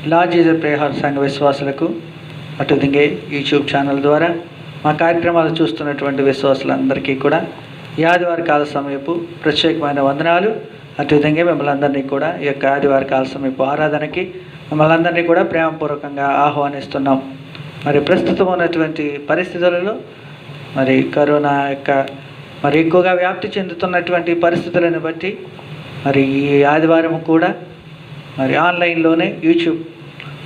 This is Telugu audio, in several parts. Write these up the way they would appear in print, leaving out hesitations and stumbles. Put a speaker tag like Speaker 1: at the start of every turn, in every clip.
Speaker 1: లార్డ్ జీసస్ ప్రేయర్ సంఘ విశ్వాసులకు అటుదింగే యూట్యూబ్ ఛానల్ ద్వారా మా కార్యక్రమాలు చూస్తున్నటువంటి విశ్వాసులందరికీ కూడా ఈ ఆదివార కాల సమయపు ప్రత్యేకమైన వందనాలు. అటువిధంగా మిమ్మల్ని అందరినీ కూడా ఈ యొక్క ఆదివార కాల సమయపు ఆరాధనకి మిమ్మల్ని అందరినీ కూడా ప్రేమపూర్వకంగా ఆహ్వానిస్తున్నాం. మరి ప్రస్తుతం ఉన్నటువంటి పరిస్థితులలో మరి కరోనా యొక్క మరి ఎక్కువగా వ్యాప్తి చెందుతున్నటువంటి పరిస్థితులను బట్టి మరి ఈ ఆదివారం కూడా మరి ఆన్లైన్లోనే యూట్యూబ్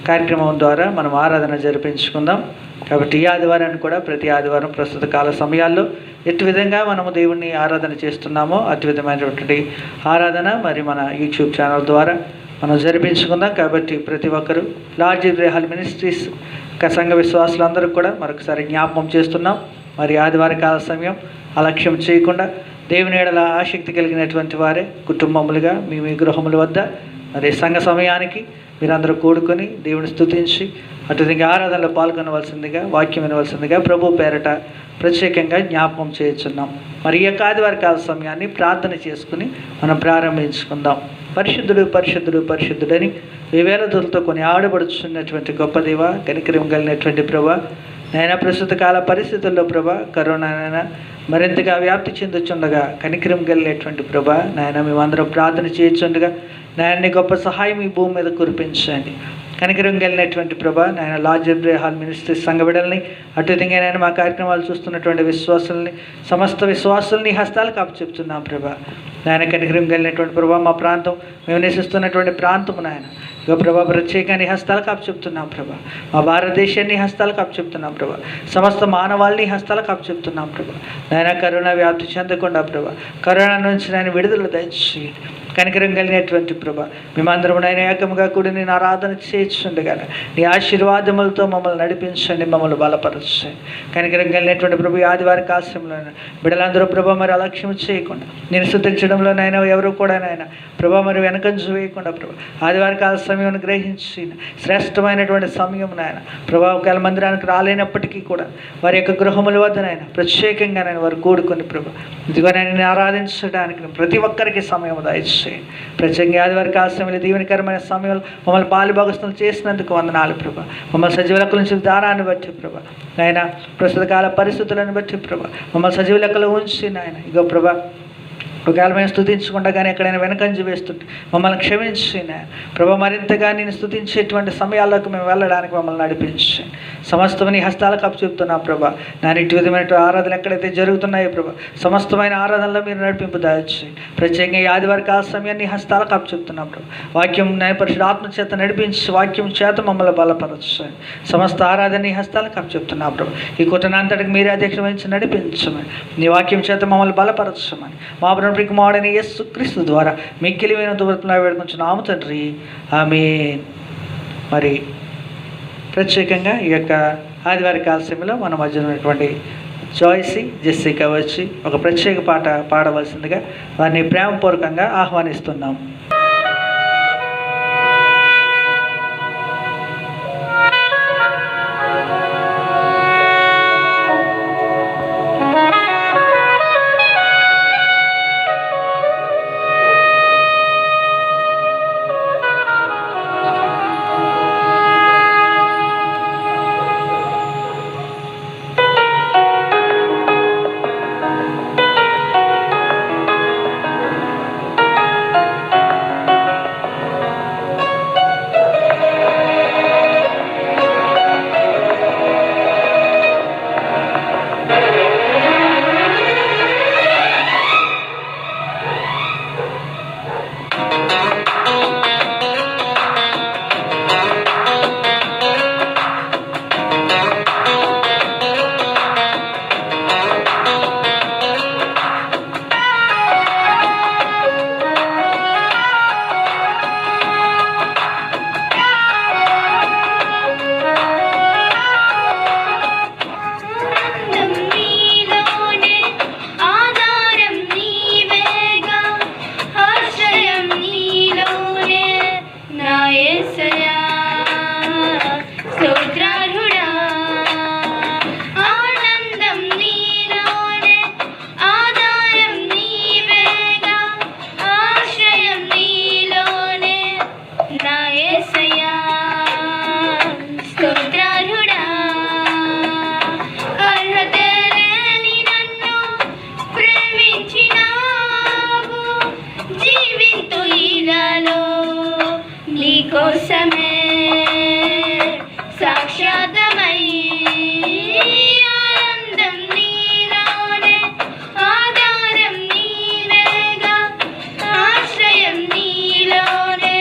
Speaker 1: కార్యక్రమం ద్వారా మనం ఆరాధన జరిపించుకుందాం. కాబట్టి ఈ ఆదివారాన్ని కూడా ప్రతి ఆదివారం ప్రస్తుత కాల సమయాల్లో ఎటు విధంగా మనము దేవుణ్ణి ఆరాధన చేస్తున్నామో అటు విధమైనటువంటి ఆరాధన మరి మన యూట్యూబ్ ఛానల్ ద్వారా మనం జరిపించుకుందాం. కాబట్టి ప్రతి ఒక్కరూ లార్డ్ జీసస్ ప్రేయర్ మినిస్ట్రీస్ సంఘ విశ్వాసులందరూ కూడా మరొకసారి జ్ఞాపకం చేస్తున్నాం. మరి ఆదివార కాల సమయం అలక్ష్యం చేయకుండా దేవుని ఎడల ఆసక్తి కలిగినటువంటి వారే కుటుంబములుగా మీ గృహముల వద్ద మరి సంఘ సమయానికి మీరందరూ కూడుకొని దేవుని స్తుతించి అటుదిగా ఆరాధనలో పాల్గొనవలసిందిగా వాక్యం వినవలసిందిగా ప్రభు పేరట ప్రత్యేకంగా జ్ఞాపకం చేస్తున్నాం. మరి ఈ యొక్క ఆదివార కాల సమయాన్ని ప్రార్థన చేసుకుని మనం ప్రారంభించుకుందాం. పరిశుద్ధుడు పరిశుద్ధుడు పరిశుద్ధుడని వేవేలతో కొని ఆడబడుచున్నటువంటి గొప్ప దేవ, కనికరం కలిగినటువంటి ప్రభా, నైనా ప్రస్తుత కాల పరిస్థితుల్లో ప్రభా కరోనా మరింతగా వ్యాప్తి చెందుచుండగా కనికరం కలిగినటువంటి ప్రభా నాయన మేమందరం ప్రార్థన చేయుచుండగా నాయన్ని గొప్ప సహాయం ఈ భూమి మీద కురిపించండి. కనికరం కలిగినటువంటి ప్రభా నాయన లార్డ్ జీసస్ ప్రేయర్ మినిస్ట్రీస్ సంఘ బిడ్డల్ని అటువిధంగా నేను మా కార్యక్రమాలు చూస్తున్నటువంటి విశ్వాసుల్ని సమస్త విశ్వాసుల్ని హస్తాలకు అప్పచెప్తున్నాం ప్రభా. నాయన కనికరం కలిగినటువంటి ప్రభా మా ప్రాంతం మేము నివసిస్తున్నటువంటి ప్రాంతం నాయన ఇక ప్రభా ప్రత్యేకాన్ని హస్తాలకు అప్పచెప్తున్నాం ప్రభా. మా భారతదేశాన్ని హస్తాలకు అప్పచెప్తున్నాం ప్రభా. సమస్త మానవాళిని హస్తాలకు అప్పచెప్తున్నాం ప్రభా. నాయన కరోనా వ్యాప్తి చెందకుండా ప్రభా కరోనా నుంచి నేను విడుదల దయచేయండి. కనికరం కలిగినటువంటి ప్రభా మేమందరం నాయన ఏకముగా కూడా నేను ఆరాధన చేయించుండగా నీ ఆశీర్వాదములతో మమ్మల్ని నడిపించండి, మమ్మల్ని బలపరచండి. కనికరం కలిగినటువంటి ప్రభు ఈ ఆదివార కాశ్యంలో బిడ్డలందరూ ప్రభా మరి అలక్ష్యం చేయకుండా నేను స్తుతించడంలో నాయన ఎవరు కూడా నాయన ప్రభా మరి వెనకంజు వేయకుండా ప్రభా ఆదివార కాల సమయం గ్రహించి శ్రేష్టమైనటువంటి సమయం నాయన ప్రభా ఒకవేళ మందిరానికి రాలేనప్పటికీ కూడా వారి యొక్క గృహముల వద్ద నాయన ప్రత్యేకంగా నేను వారు కూడుకొని ప్రభా ఇదిగో నేను ఆరాధించడానికి ప్రతి ఒక్కరికి సమయం దయచేయండి. ప్రత్యేకంగా ఆదివార కాల సమయంలో దీవెనకరమైన సమయంలో మమ్మల్ని పాలుభాగస్తులు చేసినందుకు వందనాలు ప్రభా. మమ్మల్ని సజీవ లెక్కల నుంచి దారాన్ని బట్టి ప్రభా నాయన ప్రస్తుత కాల పరిస్థితులను బట్టి ప్రభా మమ్మల్ని సజీవ లెక్కలో ఉంచి నాయన ఇగో ప్రభా ఒకవేళ మేము స్తుతించకుండా కానీ ఎక్కడైనా వెనకంజి వేస్తుంటే మమ్మల్ని క్షమించి ప్రభా మరింతగా నేను స్తుతించేటువంటి సమయాల్లోకి మేము వెళ్ళడానికి మమ్మల్ని నడిపించి సమస్తమని హస్తాలకు అప్పచెప్తున్నా ప్రభా. నేను ఇటు విధమైన ఆరాధనలు ఎక్కడైతే జరుగుతున్నాయో ప్రభా సమస్తమైన ఆరాధనలో మీరు నడిపింపు దాచి ప్రత్యేకంగా ఈ ఆదివార కాల సమయాన్ని హస్తాలకు అప్పచెప్తున్నాం ప్రభా. వాక్యం న్యాయ పరిశుద్ధ ఆత్మ చేత నడిపించి వాక్యం చేత మమ్మల్ని బలపరచండి. సమస్త ఆరాధన హస్తాలకు అప్పచెప్తున్నాం ప్రభా. ఈ కుటుంబాంతటికి మీరే అధ్యక్ష వహించి నడిపించమని నీ వాక్యం చేత మమ్మల్ని బలపరచమని మా కుమారుడైన యేసుక్రీస్తు ద్వారా మిక్కిలి వినతులా వేడుకొంచున్నాము తండ్రి, ఆమేన్. మరి ప్రత్యేకంగా ఈ యొక్క ఆదివార కాల సమయంలో మన మధ్య ఉన్నటువంటి జాయ్సీ జెస్సికా వచ్చి ఒక ప్రత్యేక పాట పాడవలసిందిగా వారిని ప్రేమపూర్వకంగా ఆహ్వానిస్తున్నాం.
Speaker 2: నా యేసయ్యా కోసమే సాక్షాత్మై ఆనందం నీలోనే ఆధారం నీవేగా ఆశ్రయం నీలోనే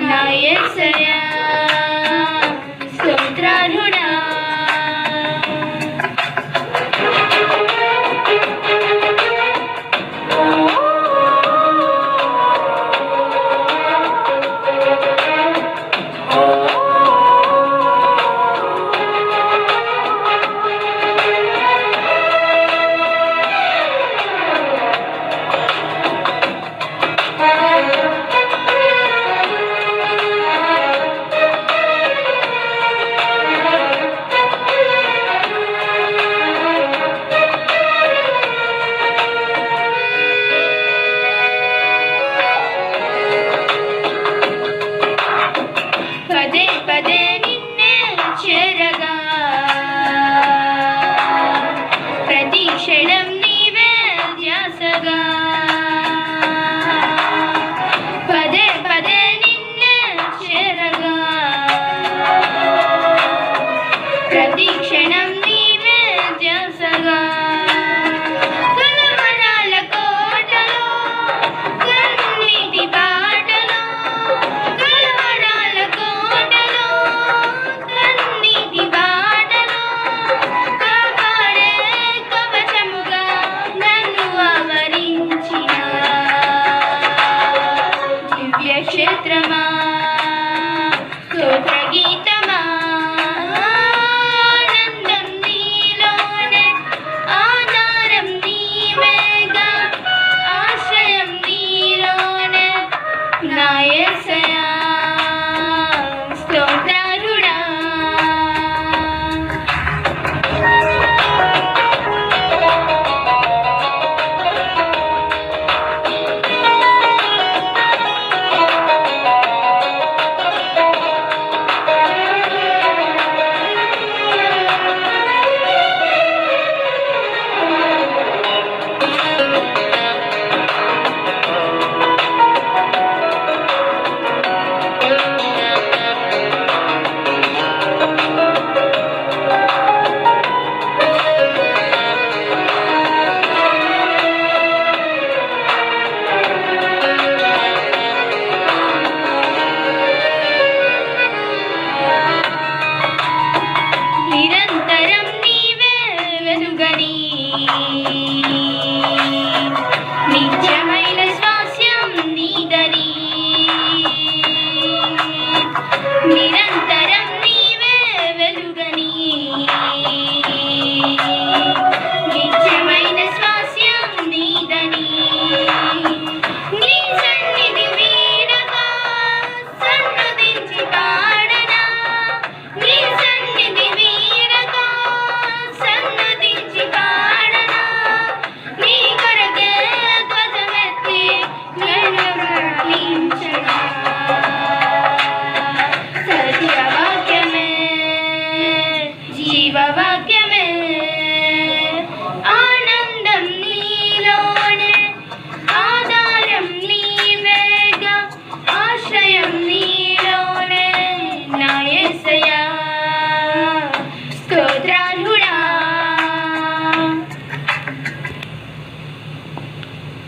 Speaker 2: నా యేసయ్యా స్తోత్రార్హుడా. పదే పదే నిన్నే చేరగా ప్రతి క్షణం నీవే ధ్యాసగా పదే పదే నిన్నే చేరగా ప్రతి క్షణం నీవే ధ్యాసగా కలవరాల కోటలో కన్నీటి బాటలో కలవరాల కోటలో కన్నీటి బాటలో కాపాడే కవచముగా నన్ను ఆవరించిన దివ్య క్షేత్రమా స్తోత్ర గీతమా ఆనందం నీలోనే ఆధారం నీవేగా ఆశ్రయం నీలోనే నా యేసయ్యా స్తోత్రార్హుడా. నిరంతరం నీవే వెలుగని నిత్యమైన స్వాస్యం నీదని నిరంతరం నీవే వెలుగని నిత్యమైన స్వాస్యం నీదని నీ సన్నిధి వీడగా సన్నుతించి పాడనా నీ సన్నిధి వీడగా సన్నుతించి పాడనా నీ కొరకే ధ్వజమెత్తి నేను ప్రార్థించనా సత్యవాక్యమే జీవవాక్యమే ఆనందం నీలోనే ఆధారం నీవేగా ఆశ్రయం నీలోనే నా యేసయ్యా స్తోత్రార్హుడా.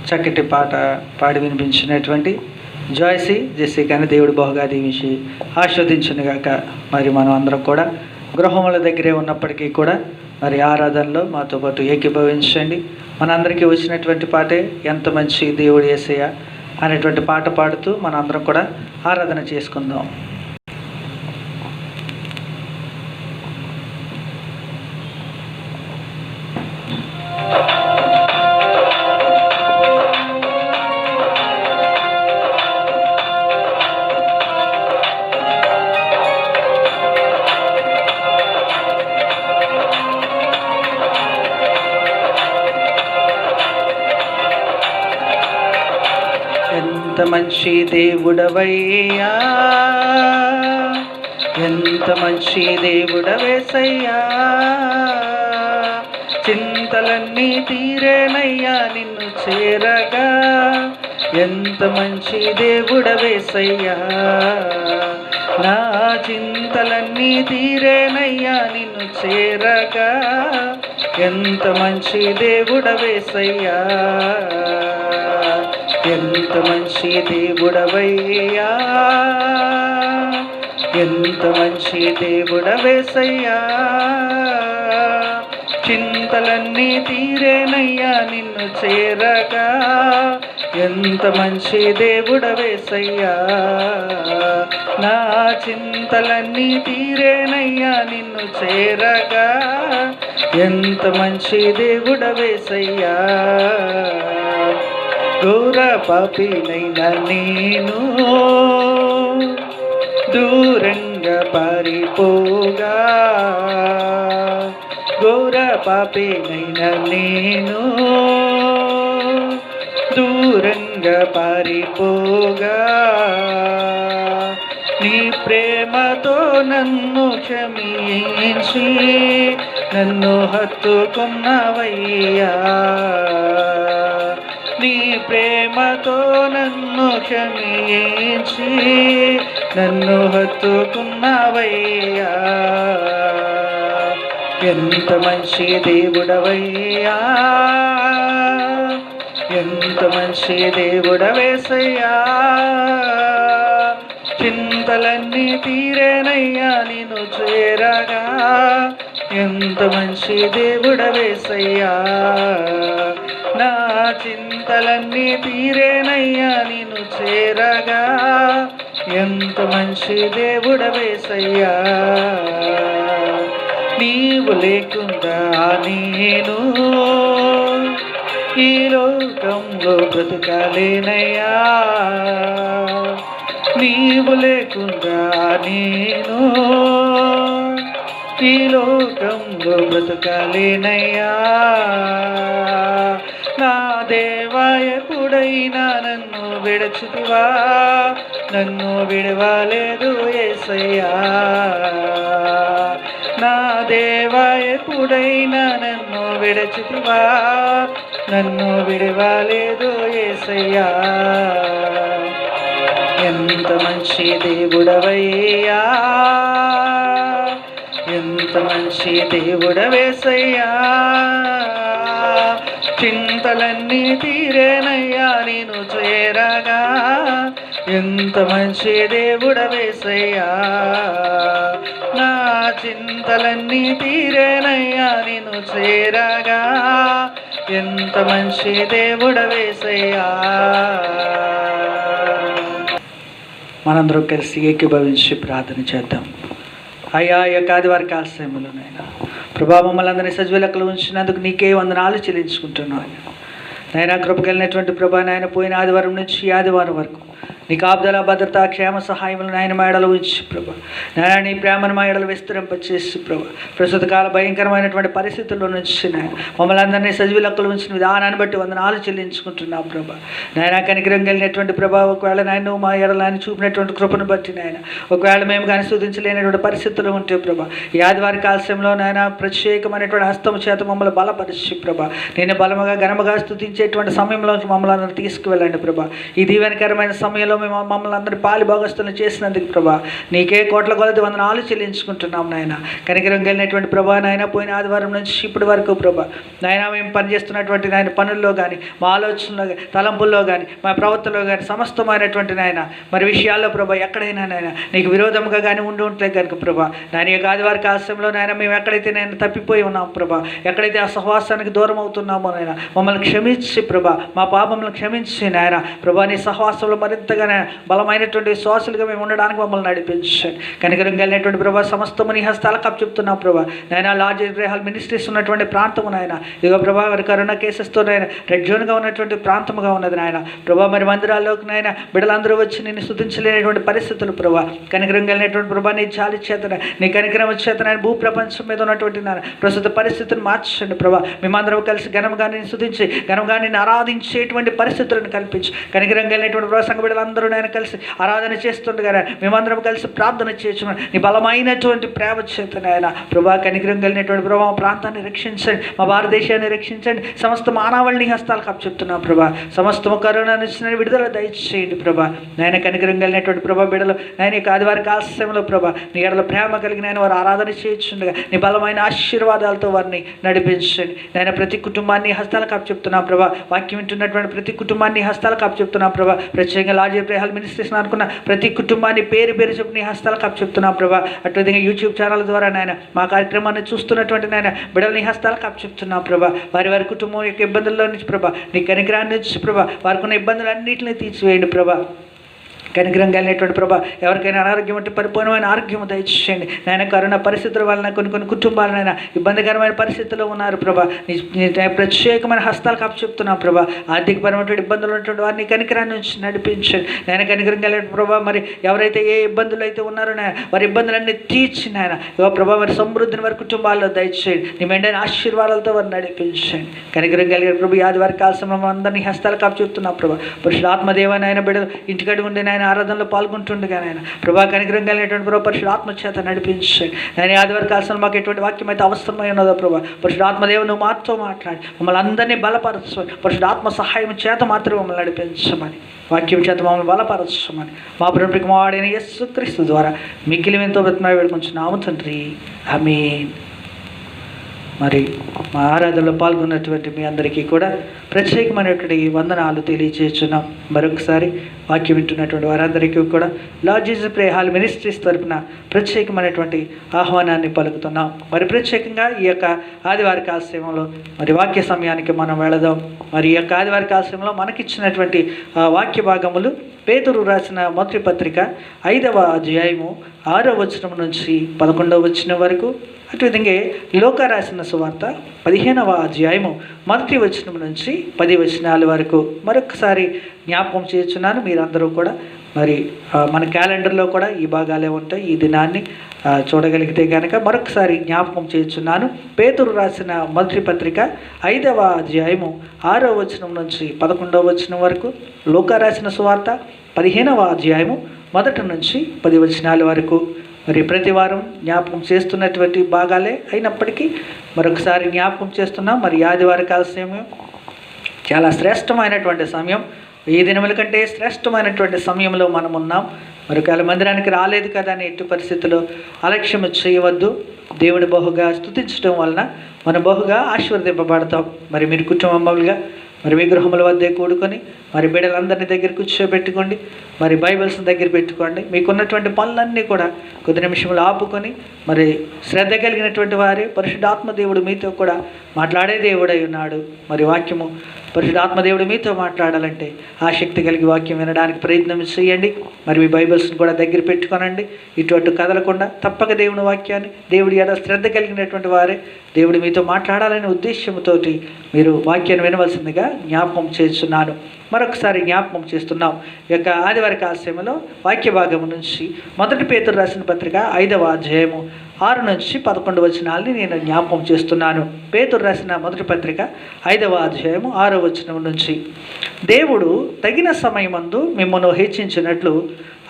Speaker 1: చక్కటి పాట పాడి వినిపించినటువంటి జాయ్సీ జెసికాని దేవుడు బహుగా దీవించి ఆస్వాదించునుగాక. మరి మనం అందరం కూడా గృహముల దగ్గరే ఉన్నప్పటికీ కూడా మరి ఆరాధనలో మాతో పాటు ఏకీభవించండి. మనందరికీ వచ్చినటువంటి పాటే ఎంత మంచి దేవుడు యేసయ్య అనేటువంటి పాట పాడుతూ మనందరం కూడా ఆరాధన చేసుకుందాం. ఎంత మంచి దేవుడవయ్యా, ఎంత మంచి దేవుడవేసయ్యా, చింతలన్నీ తీరేనయ్యా నిన్ను చేరగా, ఎంత మంచి దేవుడవేసయ్యా. నా చింతలన్నీ తీరేనయ్యా నిన్ను చేరగా. ఎంత మంచి దేవుడవేసయ్యా, ఎంత మంచి దేవుడవయ్యా, ఎంత మంచి దేవుడవేసయ్యా. చింతలన్నీ తీరేనయ్యా నిన్ను చేరగా. ఎంత మంచి దేవుడవేసయ్యా. నా చింతలన్నీ తీరేనయ్యా నిన్ను చేరగా. ఎంత మంచి దేవుడవేసయ్యా. ఘోర పాపినైనా నేను దూరంగా పారిపోగా. ఘోర పాపినైనా నేను దూరంగా పారిపోగా. నీ ప్రేమతో నన్ను క్షమించి నన్ను హత్తుకున్నవయ్యా. నీ ప్రేమతో నన్ను క్షమించి నన్ను హత్తుకున్నవయ్యా. ఎంత మంచి దేవుడవయ్యా, ఎంత మంచి దేవుడవేసయ్యా. చింతలన్నీ తీరేనయ్యా నిన్ను చేరగా. ఎంత మంచి దేవుడవేసయ్యా. నా చింతలన్నీ తీరేనయ్యా నిన్ను చేరగా. ఎంత మంచి దేవుడవేసయ్యా. నీవు లేకుండా నేను ఈ లోకంలో బ్రతకాలేనయ్యా. నీవు లేకుండా నేను ఈ లోకంలో బ్రతకాలేనయ్యా. నా దేవా ఎప్పుడైనా నన్ను విడచితివా, నన్ను విడవలేదు యేసయ్యా. నా దేవా ఎప్పుడైనా నన్ను విడచితివా, నన్ను విడవలేదు యేసయ్యా. ఎంత మంచి దేవుడవయ్యా, ఎంత మంచి దేవుడవేసయ్యా. చింతలన్నీ తీరేనయ్యా నేను చేరగా. ఎంత మంచి దేవుడవేసయ్యా. నా చింతలన్నీ తీరేనయ్యా నేను చేరగా. ఎంత మంచి దేవుడవేసయ్యా. మనందరం కలిసి ఏకీభవించి ప్రార్థన చేద్దాం. అయ్యా యొక్క ఆదివారి కాల సమయంలోనైనా ప్రభా మమ్మల్ని అందరినీ సజీవ లెక్కలు ఉంచినందుకు నీకే వందనాలు చెల్లించుకుంటున్నాను. నాయన కృప కలిగినటువంటి ప్రభా నాయన పోయిన ఆదివారం నుంచి ఈ ఆదివారం వరకు నీ కాపుదల భద్రత క్షేమ సహాయములు నాయన మా ఎడలు ఉంచి ప్రభా నాయన నీ ప్రేమను మా ఎడలు విస్తరింపచేసి ప్రభా ప్రస్తుత కాల భయంకరమైనటువంటి పరిస్థితుల్లో నుంచి నాయన మమ్మల్ని అందరినీ సజీవ లెక్కలు ఉంచిన విధానాన్ని బట్టి వందనాలు చెల్లించుకుంటున్నాం ప్రభా. నాయన కనికరం కలిగినటువంటి ప్రభా ఒకవేళ నాయన మా ఎడల ఆయన చూపినటువంటి కృపను బట్టి నాయన ఒకవేళ మేము కానీ స్తుతించలేనటువంటి పరిస్థితులు ఉంటే ప్రభా ఈ ఆదివారి కాలశంలో నాయన ప్రత్యేకమైనటువంటి హస్తము చేత మమ్మల్ని బలపరిచి ప్రభా నేను బలముగా ఘనముగా స్తుతించేటువంటి సమయంలోకి మమ్మల్ని అందరూ తీసుకువెళ్ళండి ప్రభా. ఈ దీవెనకరమైన సమయంలో మేము మమ్మల్ని అందరి పాలి భాగస్తులను చేసినందుకు ప్రభా నీకే కోట్ల కొలది వందనాలు చెల్లించుకుంటున్నాం నాయన. కనికరం కలిగినటువంటి ప్రభా నాయన పోయిన ఆదివారం నుంచి ఇప్పటి వరకు ప్రభా నాయన మేము పనిచేస్తున్నటువంటి నాయన పనుల్లో కానీ మా ఆలోచనలో కానీ తలంపుల్లో కానీ మా ప్రవర్తనలో కానీ సమస్తమైనటువంటి నాయన మరి విషయాల్లో ప్రభా ఎక్కడైనా నాయన నీకు విరోధంగా కానీ ఉండి ఉంటే కనుక ప్రభా నాయన యొక్క ఆదివారి కాలశంలో నాయన మేము ఎక్కడైతే నేను తప్పిపోయి ఉన్నాం ప్రభా ఎక్కడైతే ఆ సహవాసానికి దూరం అవుతున్నామో నాయన మమ్మల్ని క్షమించి ప్రభా మా పాపములను క్షమించి నాయన ప్రభా నీ సహవాసంలో మరింతగా బలమైనటువంటి శ్వాసలుగా మేము ఉండడానికి మమ్మల్ని నడిపించండి. కనికరం కలిగినటువంటి ప్రభా సమస్తము నీ హస్తాలకు అప్పచెప్తున్నాం ప్రభా నాయన లార్జ్ ఇజ్రాయెల్ మినిస్ట్రీస్ ఉన్నటువంటి ప్రాంతము నాయన ఇదిగో ప్రభా మరి కరోనా కేసెస్తో నాయన రెడ్ జోన్గా ఉన్నటువంటి ప్రాంతముగా ఉన్నది నాయన ప్రభా మరి మందిరాల్లోకి నాయన బిడ్డలందరూ వచ్చి నిన్ను స్తుతించలేనటువంటి పరిస్థితులు ప్రభా కనికరం కలిగినటువంటి ప్రభా నీ జాలి చేతన నీ కనికరం చేతన భూ ప్రపంచం మీద ఉన్నటువంటి నాయన ప్రస్తుత పరిస్థితిని మార్చండి ప్రభా. మేమందరం కలిసి ఘనంగా నిన్ను స్తుతించి ఘనంగా నిన్ను ఆరాధించేటువంటి పరిస్థితులను కల్పించి కనికరం కలిగినటువంటి ప్రభా సంఘ బిడ్డలందరూ మేమందరూ నేను కలిసి ఆరాధన చేస్తుండగా మేమందరం కలిసి ప్రార్థన చేస్తున్నాం. నీ బలమైనటువంటి ప్రేమ చేత నాయన ప్రభా కనికరం కలిగినటువంటి ప్రభా మా ప్రాంతాన్ని రక్షించండి, మా భారతదేశాన్ని రక్షించండి, సమస్త మానవాళిని హస్తాలకు అప్పచెప్తున్నాం ప్రభా. సమస్తము కరోనా నుంచి విడుదల దయచేయండి ప్రభా. నాయన కనికరం కలిగినటువంటి ప్రభా బిడ్డలు నాయన ఈ ఆదివారం కాలశంలో ప్రభా నీ ఎడల ప్రేమ కలిగిన ఆయన వారు ఆరాధన చేయించుండగా నీ బలమైన ఆశీర్వాదాలతో వారిని నడిపించండి. నేను ప్రతి కుటుంబాన్ని హస్తాలకు అప్పచెప్తున్నాం ప్రభా. వాక్యం వింటున్నటువంటి ప్రతి కుటుంబాన్ని హస్తాలకు అప్పచెప్తున్నాం ప్రభా. ప్రత్యేకంగా లార్జ్ ప్రేహాల్ మినిస్ట్రీస్ అనుకున్న ప్రతి కుటుంబాన్ని పేరు పేరు చెప్పి నీ హస్తాలకు అప్పచెప్తున్నాం ప్రభా. అటువిధంగా యూట్యూబ్ ఛానల్ ద్వారా నాయన మా కార్యక్రమాన్ని చూస్తున్నటువంటి నాయన బిడ్డలు నీ హస్తాలకు అప్పచెప్తున్నాం ప్రభా. వారి వారి కుటుంబం యొక్క ఇబ్బందుల్లో నుంచి ప్రభా నీ కనికరాన్ని నుంచి ప్రభా వారికి ఉన్న ఇబ్బందులన్నింటినీ తీర్చివేయండి ప్రభా. కనికరం కలిగినటువంటి ప్రభా ఎవరికైనా అనారోగ్యం అంటే పరిపూర్ణమైన ఆరోగ్యం దయచేయండి నాయన. కరోనా పరిస్థితుల వలన కొన్ని కుటుంబాలనైనా ఇబ్బందికరమైన పరిస్థితుల్లో ఉన్నారు ప్రభా. ప్రత్యేకమైన హస్తాలకు అప్పచెప్తున్నాం ప్రభా. ఆర్థికపరమైనటువంటి ఇబ్బందులు ఉన్నటువంటి వారిని కనికరాన్ని నుంచి నడిపించండి నాయన. కనికరం కలిగిన ప్రభా మరి ఎవరైతే ఏ ఇబ్బందులు అయితే ఉన్నారో నాయన వారి ఇబ్బందులన్నీ తీర్చి నాయన ప్రభా మరి సమృద్ధిని వారి కుటుంబాల్లో దయచేయండి. నీ మెండైన ఆశీర్వాదాలతో వారిని నడిపించండి. కనికరం కలిగిన ప్రభు ఆదివారి కాలశంలో అందరినీ హస్తాలకు అప్పచెప్తున్నాం ప్రభా. పరిశుద్ధాత్మదేవ నాయన బిడ్డలు ఇంటికాడ ఉండి నాయన ఆరాధనలో పాల్గొంటుండగా నాయన ప్రభా కనికరం కలిగినటువంటి ప్రభావ పరిశుద్ధాత్మ చేత నడిపించండి. నేను ఆదివారం కాల్సిన మాకు ఎటువంటి వాక్యం అయితే అవసరమై ఉన్నదో ప్రభావ పరిశుద్ధాత్మదేవ నువ్వు మాతో మాట్లాడి మమ్మల్ని అందరినీ బలపరచమని పరిశుద్ధాత్మ సహాయం చేత మాత్రమే మమ్మల్ని నడిపించమని వాక్యం చేత మమ్మల్ని బలపరచమని మా ప్రభువుకి మా వాడైన యేసుక్రీస్తు ద్వారా మిక్కిలి ఎంతో బ్రతిమాయి వేడుకొంచున్నాము తండ్రి. ఆమేన్. మరి మా ఆరాధనలో పాల్గొన్నటువంటి మీ అందరికీ కూడా ప్రత్యేకమైనటువంటి వందనాలు తెలియజేస్తున్నాం. మరొకసారి వాక్యం వింటున్నటువంటి వారందరికీ కూడా లార్జ్ ప్రేహాల్ మినిస్ట్రీస్ తరపున ప్రత్యేకమైనటువంటి ఆహ్వానాన్ని పలుకుతున్నాం. మరి ప్రత్యేకంగా ఈ యొక్క ఆదివార కాలశంలో మరి వాక్య సమయానికి మనం వెళదాం. మరి ఈ యొక్క ఆదివార కాలశంలో మనకిచ్చినటువంటి వాక్య భాగములు పేతురు రాసిన మొదటి పత్రిక 5వ అధ్యాయము 6వ వచనం నుంచి 11వ వచనం వరకు, అటువిధంగా లోకా రాసిన సువార్త 15వ అధ్యాయము 1వ వచనం నుంచి 10 వచనాల వరకు మరొకసారి జ్ఞాపకం చేస్తున్నాను. మీరందరూ కూడా మరి మన క్యాలెండర్లో కూడా ఈ భాగాలే ఉంటాయి. ఈ దినాన్ని చూడగలిగితే కనుక మరొకసారి జ్ఞాపకం చేస్తున్నాను. పేతురు రాసిన మొదటి పత్రిక 5వ అధ్యాయము 6వ వచనం నుంచి 11వ వచనం వరకు, లోకా రాసిన సువార్త 15వ అధ్యాయము 1 నుంచి 10 వచనాల వరకు. మరి ప్రతి వారం జ్ఞాపకం చేస్తున్నటువంటి భాగాలే అయినప్పటికీ మరొకసారి జ్ఞాపకం చేస్తున్నాం. మరి ఆదివార కాల సమయం చాలా శ్రేష్టమైనటువంటి సమయం. ఈ దినముల కంటే శ్రేష్టమైనటువంటి సమయంలో మనం ఉన్నాం. మరి ఒకవేళ మందిరానికి రాలేదు కదా అని ఎట్టి పరిస్థితుల్లో అలక్ష్యం చేయవద్దు. దేవుని బహుగా స్తుతించడం వలన మనం బహుగా ఆశీర్వదింపబడతాం. మరి మీరు కుటుంబంగా మరి విగ్రహముల వద్దే కూడుకొని మరి బిడ్డలందరినీ దగ్గర కూర్చోబెట్టుకోండి. మరి బైబిల్స్ దగ్గర పెట్టుకోండి. మీకున్నటువంటి పనులన్నీ కూడా కొద్ది నిమిషములు ఆపుకొని మరి శ్రద్ధ కలిగినటువంటి వారే పరిశుద్ధాత్మ దేవుడు మీతో కూడా మాట్లాడే దేవుడై ఉన్నాడు. మరి వాక్యము పరిశుద్ధాత్మ దేవుడు మీతో మాట్లాడాలంటే ఆసక్తి కలిగి వాక్యం వినడానికి ప్రయత్నం చేయండి. మరి మీ బైబిల్స్ని కూడా దగ్గర పెట్టుకోనండి. ఇటు కదలకుండా తప్పక దేవుని వాక్యాన్ని దేవుడి ఎడ శ్రద్ధ కలిగినటువంటి వారే దేవుడు మీతో మాట్లాడాలనే ఉద్దేశంతో మీరు వాక్యాన్ని వినవలసిందిగా జ్ఞాపకం చేస్తున్నాను. మరొకసారి జ్ఞాపకం చేస్తున్నాం. ఈ యొక్క ఆదివార కాలశంలో వాక్య భాగం నుంచి మొదటి పేతురు రాసిన పత్రిక 5వ అధ్యాయము 6 నుంచి 11 వచనాలని నేను జ్ఞాపకం చేస్తున్నాను. పేతురు రాసిన మొదటి పత్రిక 5వ అధ్యాయము 6వ వచనం నుంచి, దేవుడు తగిన సమయమందు మిమ్మల్ని హెచ్చించినట్లు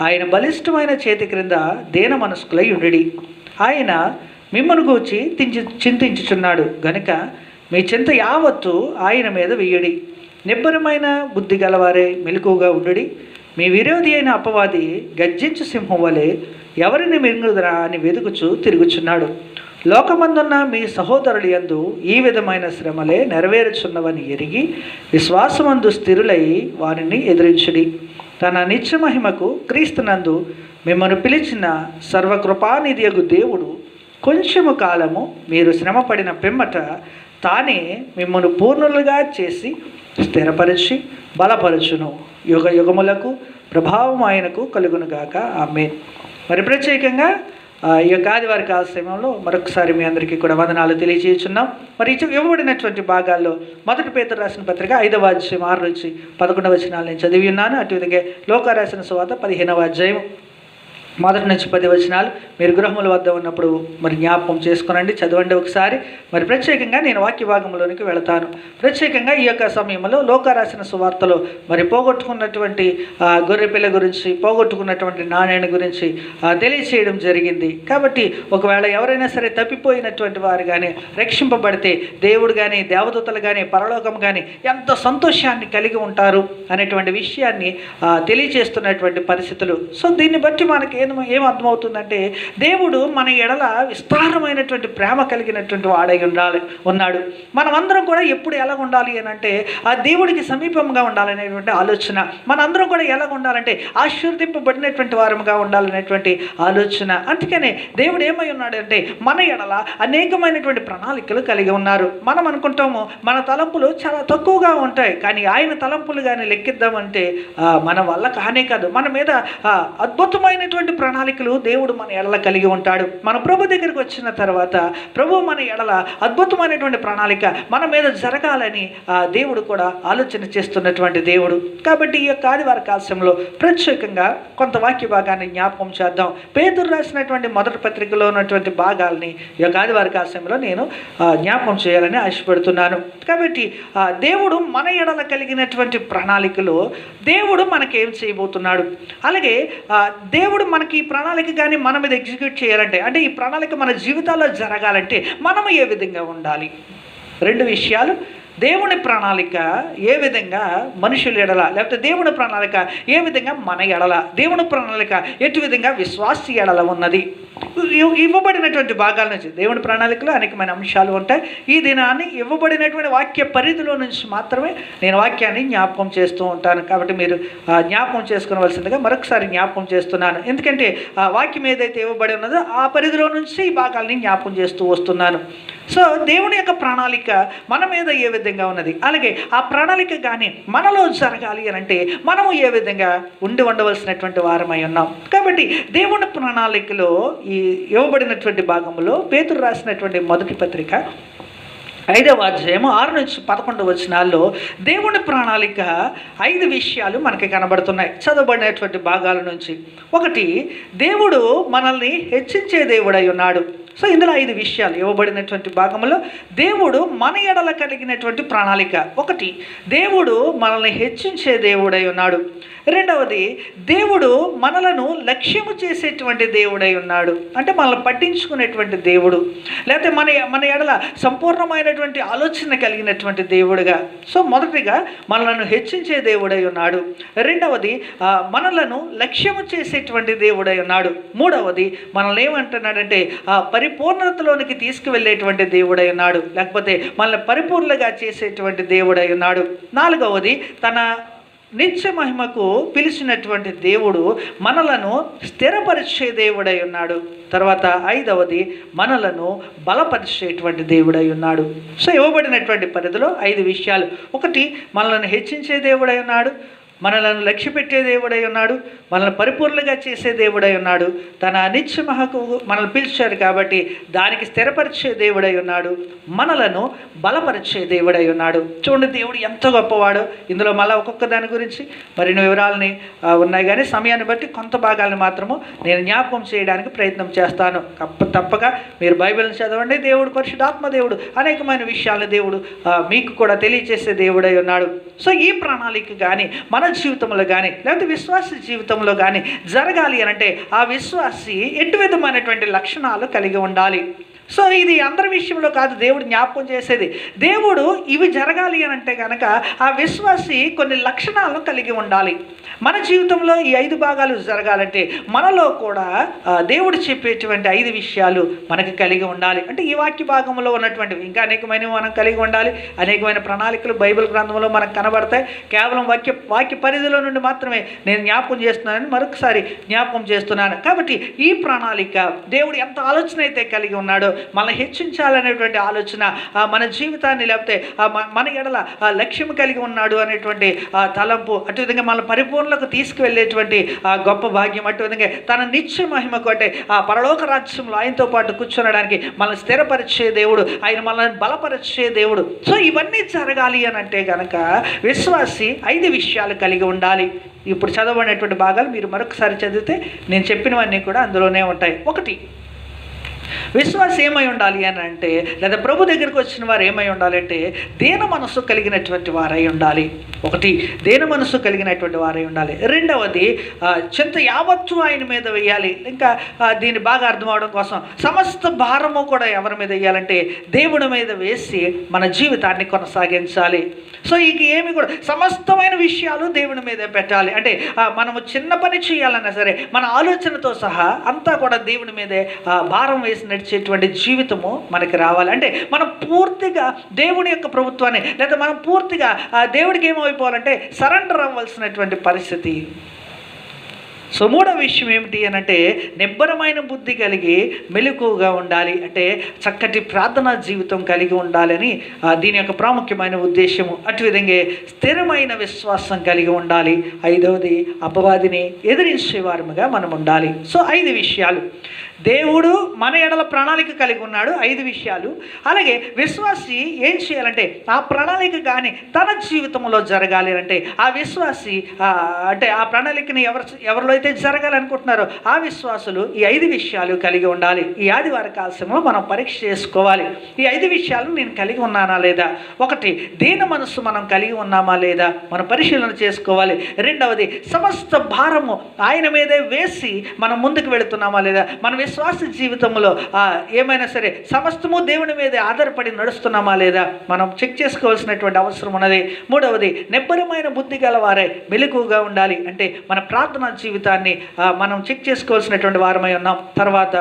Speaker 1: ఆయన బలిష్టమైన చేతి క్రింద దీన మనస్కులై ఉండి ఆయన మిమ్మల్ని గూర్చి చింతించుచున్నాడు గనుక మీ చింత యావత్తు ఆయన మీద వెయ్యడి. నిబ్బరమైన బుద్ధి గలవారే మెలకువగా ఉండుడి. మీ విరోధి అయిన అపవాది గర్జించు సింహం వలె ఎవరిని మింగుదరా అని వెతుకుచు తిరుగుచున్నాడు. లోకమందున్న మీ సహోదరులు యందు ఈ విధమైన శ్రమలే నెరవేరుచున్నవని ఎరిగి విశ్వాసమందు స్థిరులై వారిని ఎదిరించుడి. తన నిత్య మహిమకు క్రీస్తునందు మిమ్మల్ని పిలిచిన సర్వకృపానిధియగు దేవుడు కొంచెము కాలము మీరు శ్రమపడిన పిమ్మట తానే మిమ్మల్ని పూర్ణులుగా చేసి స్థిరపరిచి బలపరచును. యుగ యుగములకు ప్రభావం ఆయనకు కలుగునుగాక. ఆమేన్. మరి ప్రత్యేకంగా ఈ యొక్క ఆదివార కాల సమయంలో మరొకసారి మీ అందరికీ కూడా వందనాలు తెలియజేస్తున్నాం. మరి ఇవ్వబడినటువంటి భాగాల్లో మొదటి పేతురు రాసిన పత్రిక 5వ అధ్యాయం 6 నుంచి 11 వచనాలు నేను చదివి ఉన్నాను. అటువిధంగా లోకా రాసిన సువార్త 15వ అధ్యాయం మొదటి నుంచి 10 వచనాలు మీరు గృహముల వద్ద ఉన్నప్పుడు మరి జ్ఞాపకం చేసుకునండి, చదవండి ఒకసారి. మరి ప్రత్యేకంగా నేను వాక్య భాగంలోనికి వెళతాను. ప్రత్యేకంగా ఈ యొక్క సమయంలో లోకా రాసిన సువార్తలో మరి పోగొట్టుకున్నటువంటి గొర్రెపిల్ల గురించి, పోగొట్టుకున్నటువంటి నాణ్యాన్ని గురించి తెలియచేయడం జరిగింది. కాబట్టి ఒకవేళ ఎవరైనా సరే తప్పిపోయినటువంటి వారు కానీ రక్షింపబడితే దేవుడు కానీ దేవదూతలు కానీ పరలోకం కానీ ఎంత సంతోషాన్ని కలిగి ఉంటారు అనేటువంటి విషయాన్ని తెలియచేస్తున్నటువంటి పరిస్థితులు. సో దీన్ని బట్టి మనకి ఏం అర్థమవుతుందంటే దేవుడు మన ఎడల విస్తారమైనటువంటి ప్రేమ కలిగినటువంటి వాడై ఉన్నాడు. మనమందరం కూడా ఎప్పుడు ఎలా ఉండాలి అని అంటే ఆ దేవుడికి సమీపంగా ఉండాలనేటువంటి ఆలోచన. మనందరం కూడా ఎలా ఉండాలంటే ఆశీర్వదింపబడినటువంటి వారముగా ఉండాలనేటువంటి ఆలోచన. అందుకనే దేవుడు ఏమై ఉన్నాడంటే మన ఎడల అనేకమైనటువంటి ప్రణాళికలు కలిగి ఉన్నారు. మనం అనుకుంటాము మన తలంపులు చాలా తక్కువగా ఉంటాయి, కానీ ఆయన తలంపులు కానీ లెక్కిద్దామంటే మన వల్ల కానే కాదు. మన మీద అద్భుతమైనటువంటి ప్రణాళికలు దేవుడు మన ఎడల కలిగి ఉంటాడు. మన ప్రభు దగ్గరికి వచ్చిన తర్వాత ప్రభు మన ఎడల అద్భుతమైనటువంటి ప్రణాళిక మన మీద జరగాలని దేవుడు కూడా ఆలోచన చేస్తున్నటువంటి దేవుడు. కాబట్టి ఈ యొక్క ఆదివార కాలశంలో ప్రత్యేకంగా కొంత వాక్య భాగాన్ని జ్ఞాపకం చేద్దాం. పేతురు రాసినటువంటి మొదటి పత్రికలో ఉన్నటువంటి భాగాల్ని ఈ యొక్క ఆదివార కాలశంలో నేను జ్ఞాపకం చేయాలని ఆశపడుతున్నాను. కాబట్టి దేవుడు మన ఎడల కలిగినటువంటి ప్రణాళికలో దేవుడు మనకేం చేయబోతున్నాడు, అలాగే దేవుడు మనకి ఈ ప్రణాళిక కానీ మన మీద ఎగ్జిక్యూట్ చేయాలంటే, అంటే ఈ ప్రణాళిక మన జీవితాల్లో జరగాలంటే మనము ఏ విధంగా ఉండాలి? 2 విషయాలు. దేవుని ప్రణాళిక ఏ విధంగా మనుషుల ఎడల, లేకపోతే దేవుని ప్రణాళిక ఏ విధంగా మన ఎడల, దేవుని ప్రణాళిక ఎటు విధంగా విశ్వాసి ఎడల ఉన్నది. ఇవ్వబడినటువంటి భాగాల నుంచి దేవుని ప్రణాళికలో అనేకమైన అంశాలు ఉంటాయి. ఈ దినాన్ని ఇవ్వబడినటువంటి వాక్య పరిధిలో నుంచి మాత్రమే నేను వాక్యాన్ని జ్ఞాపకం చేస్తూ ఉంటాను. కాబట్టి మీరు జ్ఞాపకం చేసుకోవలసిందిగా మరొకసారి జ్ఞాపకం చేస్తున్నాను. ఎందుకంటే ఆ వాక్యం ఏదైతే ఇవ్వబడి ఉన్నదో ఆ పరిధిలో నుంచి ఈ భాగాల్ని జ్ఞాపకం చేస్తూ వస్తున్నాను. సో దేవుని యొక్క ప్రణాళిక మన మీద ఏ విధంగా ఉన్నది, అలాగే ఆ ప్రణాళిక కానీ మనలో జరగాలి అని అంటే మనము ఏ విధంగా ఉండవలసినటువంటి వారమై ఉన్నాం. కాబట్టి దేవుని ప్రణాళికలో ఈ ఇవ్వబడినటువంటి భాగంలో పేతురు రాసినటువంటి మొదటి పత్రిక 5వ అధ్యాయము 6 నుంచి 11 వచనాల్లో దేవుని ప్రణాళిక 5 విషయాలు మనకి కనబడుతున్నాయి చదవబడినటువంటి భాగాల నుంచి. 1, దేవుడు మనల్ని హెచ్చించే దేవుడై ఉన్నాడు. సో ఇందులో 5 విషయాలు ఇవ్వబడినటువంటి భాగంలో దేవుడు మన ఎడల కలిగినటువంటి ప్రణాళిక. 1, దేవుడు మనల్ని హెచ్చించే దేవుడై ఉన్నాడు. 2వది, దేవుడు మనలను లక్ష్యము చేసేటువంటి దేవుడై ఉన్నాడు. అంటే మనల్ని పట్టించుకునేటువంటి దేవుడు, లేకపోతే మన ఎడల సంపూర్ణమైనటువంటి ఆలోచన కలిగినటువంటి దేవుడుగా. సో మొదటిగా మనలను హెచ్చించే దేవుడై ఉన్నాడు. 2వది, మనలను లక్ష్యము చేసేటువంటి దేవుడై ఉన్నాడు. 3వది, మనల్ని ఏమంటున్నాడంటే పరిపూర్ణతలోనికి తీసుకువెళ్ళేటువంటి దేవుడై ఉన్నాడు, లేకపోతే మనల్ని పరిపూర్ణంగా చేసేటువంటి దేవుడై ఉన్నాడు. 4వది, తన నిత్య మహిమకు పిలిచినటువంటి దేవుడు మనలను స్థిరపరిచే దేవుడై ఉన్నాడు. తర్వాత 5వది, మనలను బలపరిచేటువంటి దేవుడై ఉన్నాడు. సో ఇవ్వబడినటువంటి పరిధిలో 5 విషయాలు. 1, మనలను హెచ్చించే దేవుడై ఉన్నాడు, మనలను లక్ష్యపెట్టే దేవుడై ఉన్నాడు, మనల్ని పరిపూర్ణంగా చేసే దేవుడై ఉన్నాడు, తన నిత్య మహిమకు మనల్ని పిలిచారు కాబట్టి దానికి స్థిరపరిచే దేవుడై ఉన్నాడు, మనలను బలపరిచే దేవుడై ఉన్నాడు. చూడండి దేవుడు ఎంత గొప్పవాడో. ఇందులో మళ్ళీ ఒక్కొక్క దాని గురించి మరిన్ని వివరాలని ఉన్నాయి, కానీ సమయాన్ని బట్టి కొంత భాగాలను మాత్రము నేను జ్ఞాపకం చేయడానికి ప్రయత్నం చేస్తాను. తప్పక మీరు బైబిల్ని చదవండి. దేవుడు పరిశుద్ధాత్మ దేవుడు అనేకమైన విషయాలను దేవుడు మీకు కూడా తెలియజేసే దేవుడై ఉన్నాడు. సో ఈ ప్రణాళిక కానీ మన జీవితంలో కానీ లేకపోతే విశ్వాస జీవితంలో కానీ జరగాలి అనంటే ఆ విశ్వాసి ఎటు విధమైనటువంటి లక్షణాలు కలిగి ఉండాలి. సో ఇది అందరి విషయంలో కాదు దేవుడు జ్ఞాపకం చేసేది. దేవుడు ఇవి జరగాలి అని అంటే కనుక ఆ విశ్వాసి కొన్ని లక్షణాలను కలిగి ఉండాలి. మన జీవితంలో ఈ 5 భాగాలు జరగాలంటే మనలో కూడా దేవుడు చెప్పేటువంటి 5 విషయాలు మనకి కలిగి ఉండాలి. అంటే ఈ వాక్య భాగంలో ఉన్నటువంటివి ఇంకా అనేకమైనవి మనం కలిగి ఉండాలి. అనేకమైన ప్రణాళికలు బైబిల్ గ్రంథంలో మనకు కనబడతాయి. కేవలం వాక్య పరిధిలో నుండి మాత్రమే నేను జ్ఞాపకం చేస్తున్నానని మరొకసారి జ్ఞాపకం చేస్తున్నాను. కాబట్టి ఈ ప్రణాళిక దేవుడు ఎంత ఆలోచన అయితే కలిగి ఉన్నాడో మనల్ని హెచ్చించాలనేటువంటి ఆలోచన, మన జీవితాన్ని లేకపోతే మన ఎడల లక్ష్యం కలిగి ఉన్నాడు అనేటువంటి తలంపు, అటు విధంగా మన పరిపూర్ణలకు తీసుకువెళ్ళేటువంటి గొప్ప భాగ్యం, అటు విధంగా తన నిత్య మహిమకు అంటే ఆ పరలోక రాజ్యంలో ఆయనతో పాటు కూర్చొనడానికి మనల్ని స్థిరపరిచే దేవుడు, ఆయన మనల్ని బలపరిచే దేవుడు. సో ఇవన్నీ జరగాలి అని అంటే కనుక విశ్వాసి 5 విషయాలు విషయాలు కలిగి ఉండాలి. ఇప్పుడు చదవబడినటువంటి భాగాలు మీరు మరొకసారి చదివితే నేను చెప్పినవన్నీ కూడా అందులోనే ఉంటాయి. ఒకటి, విశ్వాసం ఏమై ఉండాలి అని అంటే, లేదా ప్రభు దగ్గరికి వచ్చిన వారు ఏమై ఉండాలంటే దీన మనస్సు కలిగినటువంటి వారై ఉండాలి. ఒకటి, దీన మనస్సు కలిగినటువంటి వారై ఉండాలి. రెండవది, చింత యావత్తు ఆయన మీద వేయాలి. ఇంకా దీన్ని బాగా అర్థం అవడం కోసం సమస్త భారము కూడా ఎవరి మీద వేయాలంటే దేవుడి మీద వేసి మన జీవితాన్ని కొనసాగించాలి. సో ఇక ఏమి కూడా సమస్తమైన విషయాలు దేవుని మీదే పెట్టాలి. అంటే మనము చిన్న పని చేయాలన్నా సరే మన ఆలోచనతో సహా అంతా కూడా దేవుని మీదే భారం వేసి నడిచేటువంటి జీవితము మనకి రావాలి. అంటే మనం పూర్తిగా దేవుని యొక్క ప్రభుత్వాన్ని, లేదా మనం పూర్తిగా దేవుడికి ఏమైపోవాలంటే సరెండర్ అవ్వాల్సినటువంటి పరిస్థితి. సో మూడవ విషయం ఏమిటి అని అంటే, నిబ్బరమైన బుద్ధి కలిగి మెలకువగా ఉండాలి. అంటే చక్కటి ప్రార్థనా జీవితం కలిగి ఉండాలని దీని యొక్క ప్రాముఖ్యమైన ఉద్దేశము. అటు విధంగా స్థిరమైన విశ్వాసం కలిగి ఉండాలి. ఐదవది, అపవాదిని ఎదిరించే వారముగా మనం ఉండాలి. సో 5 విషయాలు దేవుడు మన ఎడల ప్రణాళిక కలిగి ఉన్నాడు. 5 విషయాలు. అలాగే విశ్వాసి ఏం చేయాలంటే ఆ ప్రణాళిక కానీ తన జీవితంలో జరగాలి అంటే ఆ విశ్వాసి అంటే ఆ ప్రణాళికని ఎవరిలో అయితే జరగాలనుకుంటున్నారో ఆ విశ్వాసులు ఈ 5 విషయాలు కలిగి ఉండాలి. ఈ ఆదివార కాలశంలో మనం పరీక్ష చేసుకోవాలి. ఈ 5 విషయాలు నేను కలిగి ఉన్నానా లేదా? ఒకటి, దీన మనస్సు మనం కలిగి ఉన్నామా లేదా మనం పరిశీలన చేసుకోవాలి. రెండవది, సమస్త భారము ఆయన మీదే వేసి మనం ముందుకు వెళుతున్నామా లేదా? మన విశ్వాస జీవితంలో ఏమైనా సరే సమస్తము దేవుని మీద ఆధారపడి నడుస్తున్నామా లేదా మనం చెక్ చేసుకోవాల్సినటువంటి అవసరం ఉన్నది. మూడవది, నిబ్బరమైన బుద్ధి గలవారే మెలకువగా ఉండాలి. అంటే మన ప్రార్థనా జీవితాన్ని మనం చెక్ చేసుకోవాల్సినటువంటి వారమై ఉన్నాం. తర్వాత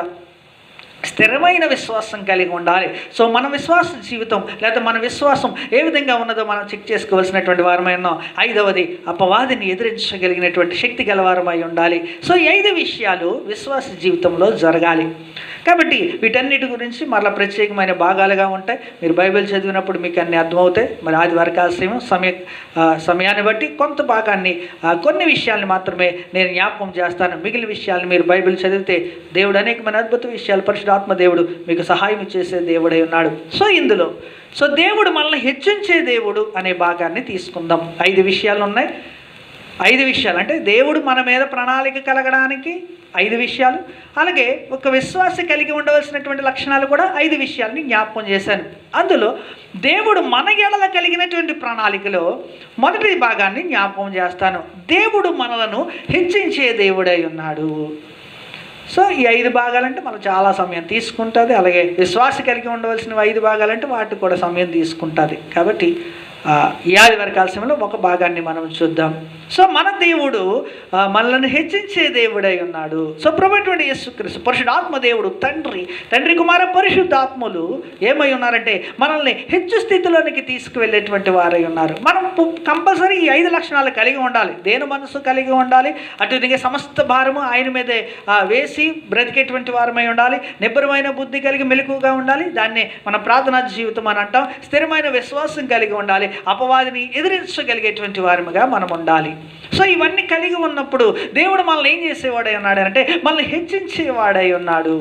Speaker 1: స్థిరమైన విశ్వాసం కలిగి ఉండాలి. సో మన విశ్వాస జీవితం లేదా మన విశ్వాసం ఏ విధంగా ఉన్నదో మనం చెక్ చేసుకోవాల్సినటువంటి వారమై ఉన్నాం. ఐదవది, అపవాదిని ఎదిరించగలిగినటువంటి శక్తి గలవారమై ఉండాలి. సో ఈ 5 విషయాలు విశ్వాస జీవితంలో జరగాలి. కాబట్టి వీటన్నిటి గురించి మరలా ప్రత్యేకమైన భాగాలుగా ఉంటాయి. మీరు బైబిల్ చదివినప్పుడు మీకు అన్నీ అర్థమవుతాయి. మరి ఆదివార కాలశం సమయాన్ని బట్టి కొంత భాగాన్ని కొన్ని విషయాల్ని మాత్రమే నేను జ్ఞాపకం చేస్తాను. మిగిలిన విషయాలను మీరు బైబిల్ చదివితే దేవుడు అనేకమైన అద్భుత విషయాలు, పరిశుద్ధాత్మ దేవుడు మీకు సహాయం చేసే దేవుడై ఉన్నాడు. సో దేవుడు మనల్ని హెచ్చించే దేవుడు అనే భాగాన్ని తీసుకుందాం. 5 విషయాలు ఉన్నాయి. 5 విషయాలు అంటే దేవుడు మన మీద ప్రణాళిక కలగడానికి 5 విషయాలు, అలాగే ఒక విశ్వాసి కలిగి ఉండవలసినటువంటి లక్షణాలు కూడా 5 విషయాలని జ్ఞాపకం చేశాను. అందులో దేవుడు మన ఎడల కలిగినటువంటి ప్రణాళికలో మొదటి భాగాన్ని జ్ఞాపకం చేస్తాను. దేవుడు మనలను హెచ్చించే దేవుడై ఉన్నాడు. సో ఈ 5 భాగాలంటే మనకు చాలా సమయం తీసుకుంటుంది. అలాగే విశ్వాస కలిగి ఉండవలసిన 5 భాగాలంటే వాటికి కూడా సమయం తీసుకుంటుంది. కాబట్టి ఈ ఆదివార కాలశంలో ఒక భాగాన్ని మనం చూద్దాం. సో మన దేవుడు మనల్ని హెచ్చించే దేవుడై ఉన్నాడు. సో ప్రభువైన యేసుక్రీస్తు పరిశుద్ధాత్మ దేవుడు, తండ్రి కుమార పరిశుద్ధాత్మలు ఏమై ఉన్నారంటే మనల్ని హెచ్చు స్థితిలోనికి తీసుకువెళ్ళేటువంటి వారై ఉన్నారు. మనం కంపల్సరీ ఈ 5 లక్షణాలు కలిగి ఉండాలి. దేని మనసు కలిగి ఉండాలి. అటుదిగే సమస్త భారము ఆయన మీదే వేసి బ్రతికేటువంటి వారమై ఉండాలి. నిబ్బరమైన బుద్ధి కలిగి మెలకువగా ఉండాలి. దాన్ని మన ప్రార్థనా జీవితం అని అంటాం. స్థిరమైన విశ్వాసం కలిగి ఉండాలి. అపవాదిని ఎదిరించగలిగేటువంటి వారముగా మనం ఉండాలి. సో ఇవన్నీ కలిగి ఉన్నప్పుడు దేవుడు మనల్ని ఏం చేసేవాడై ఉన్నాడు అంటే మనల్ని హెచ్చించేవాడై ఉన్నాడు.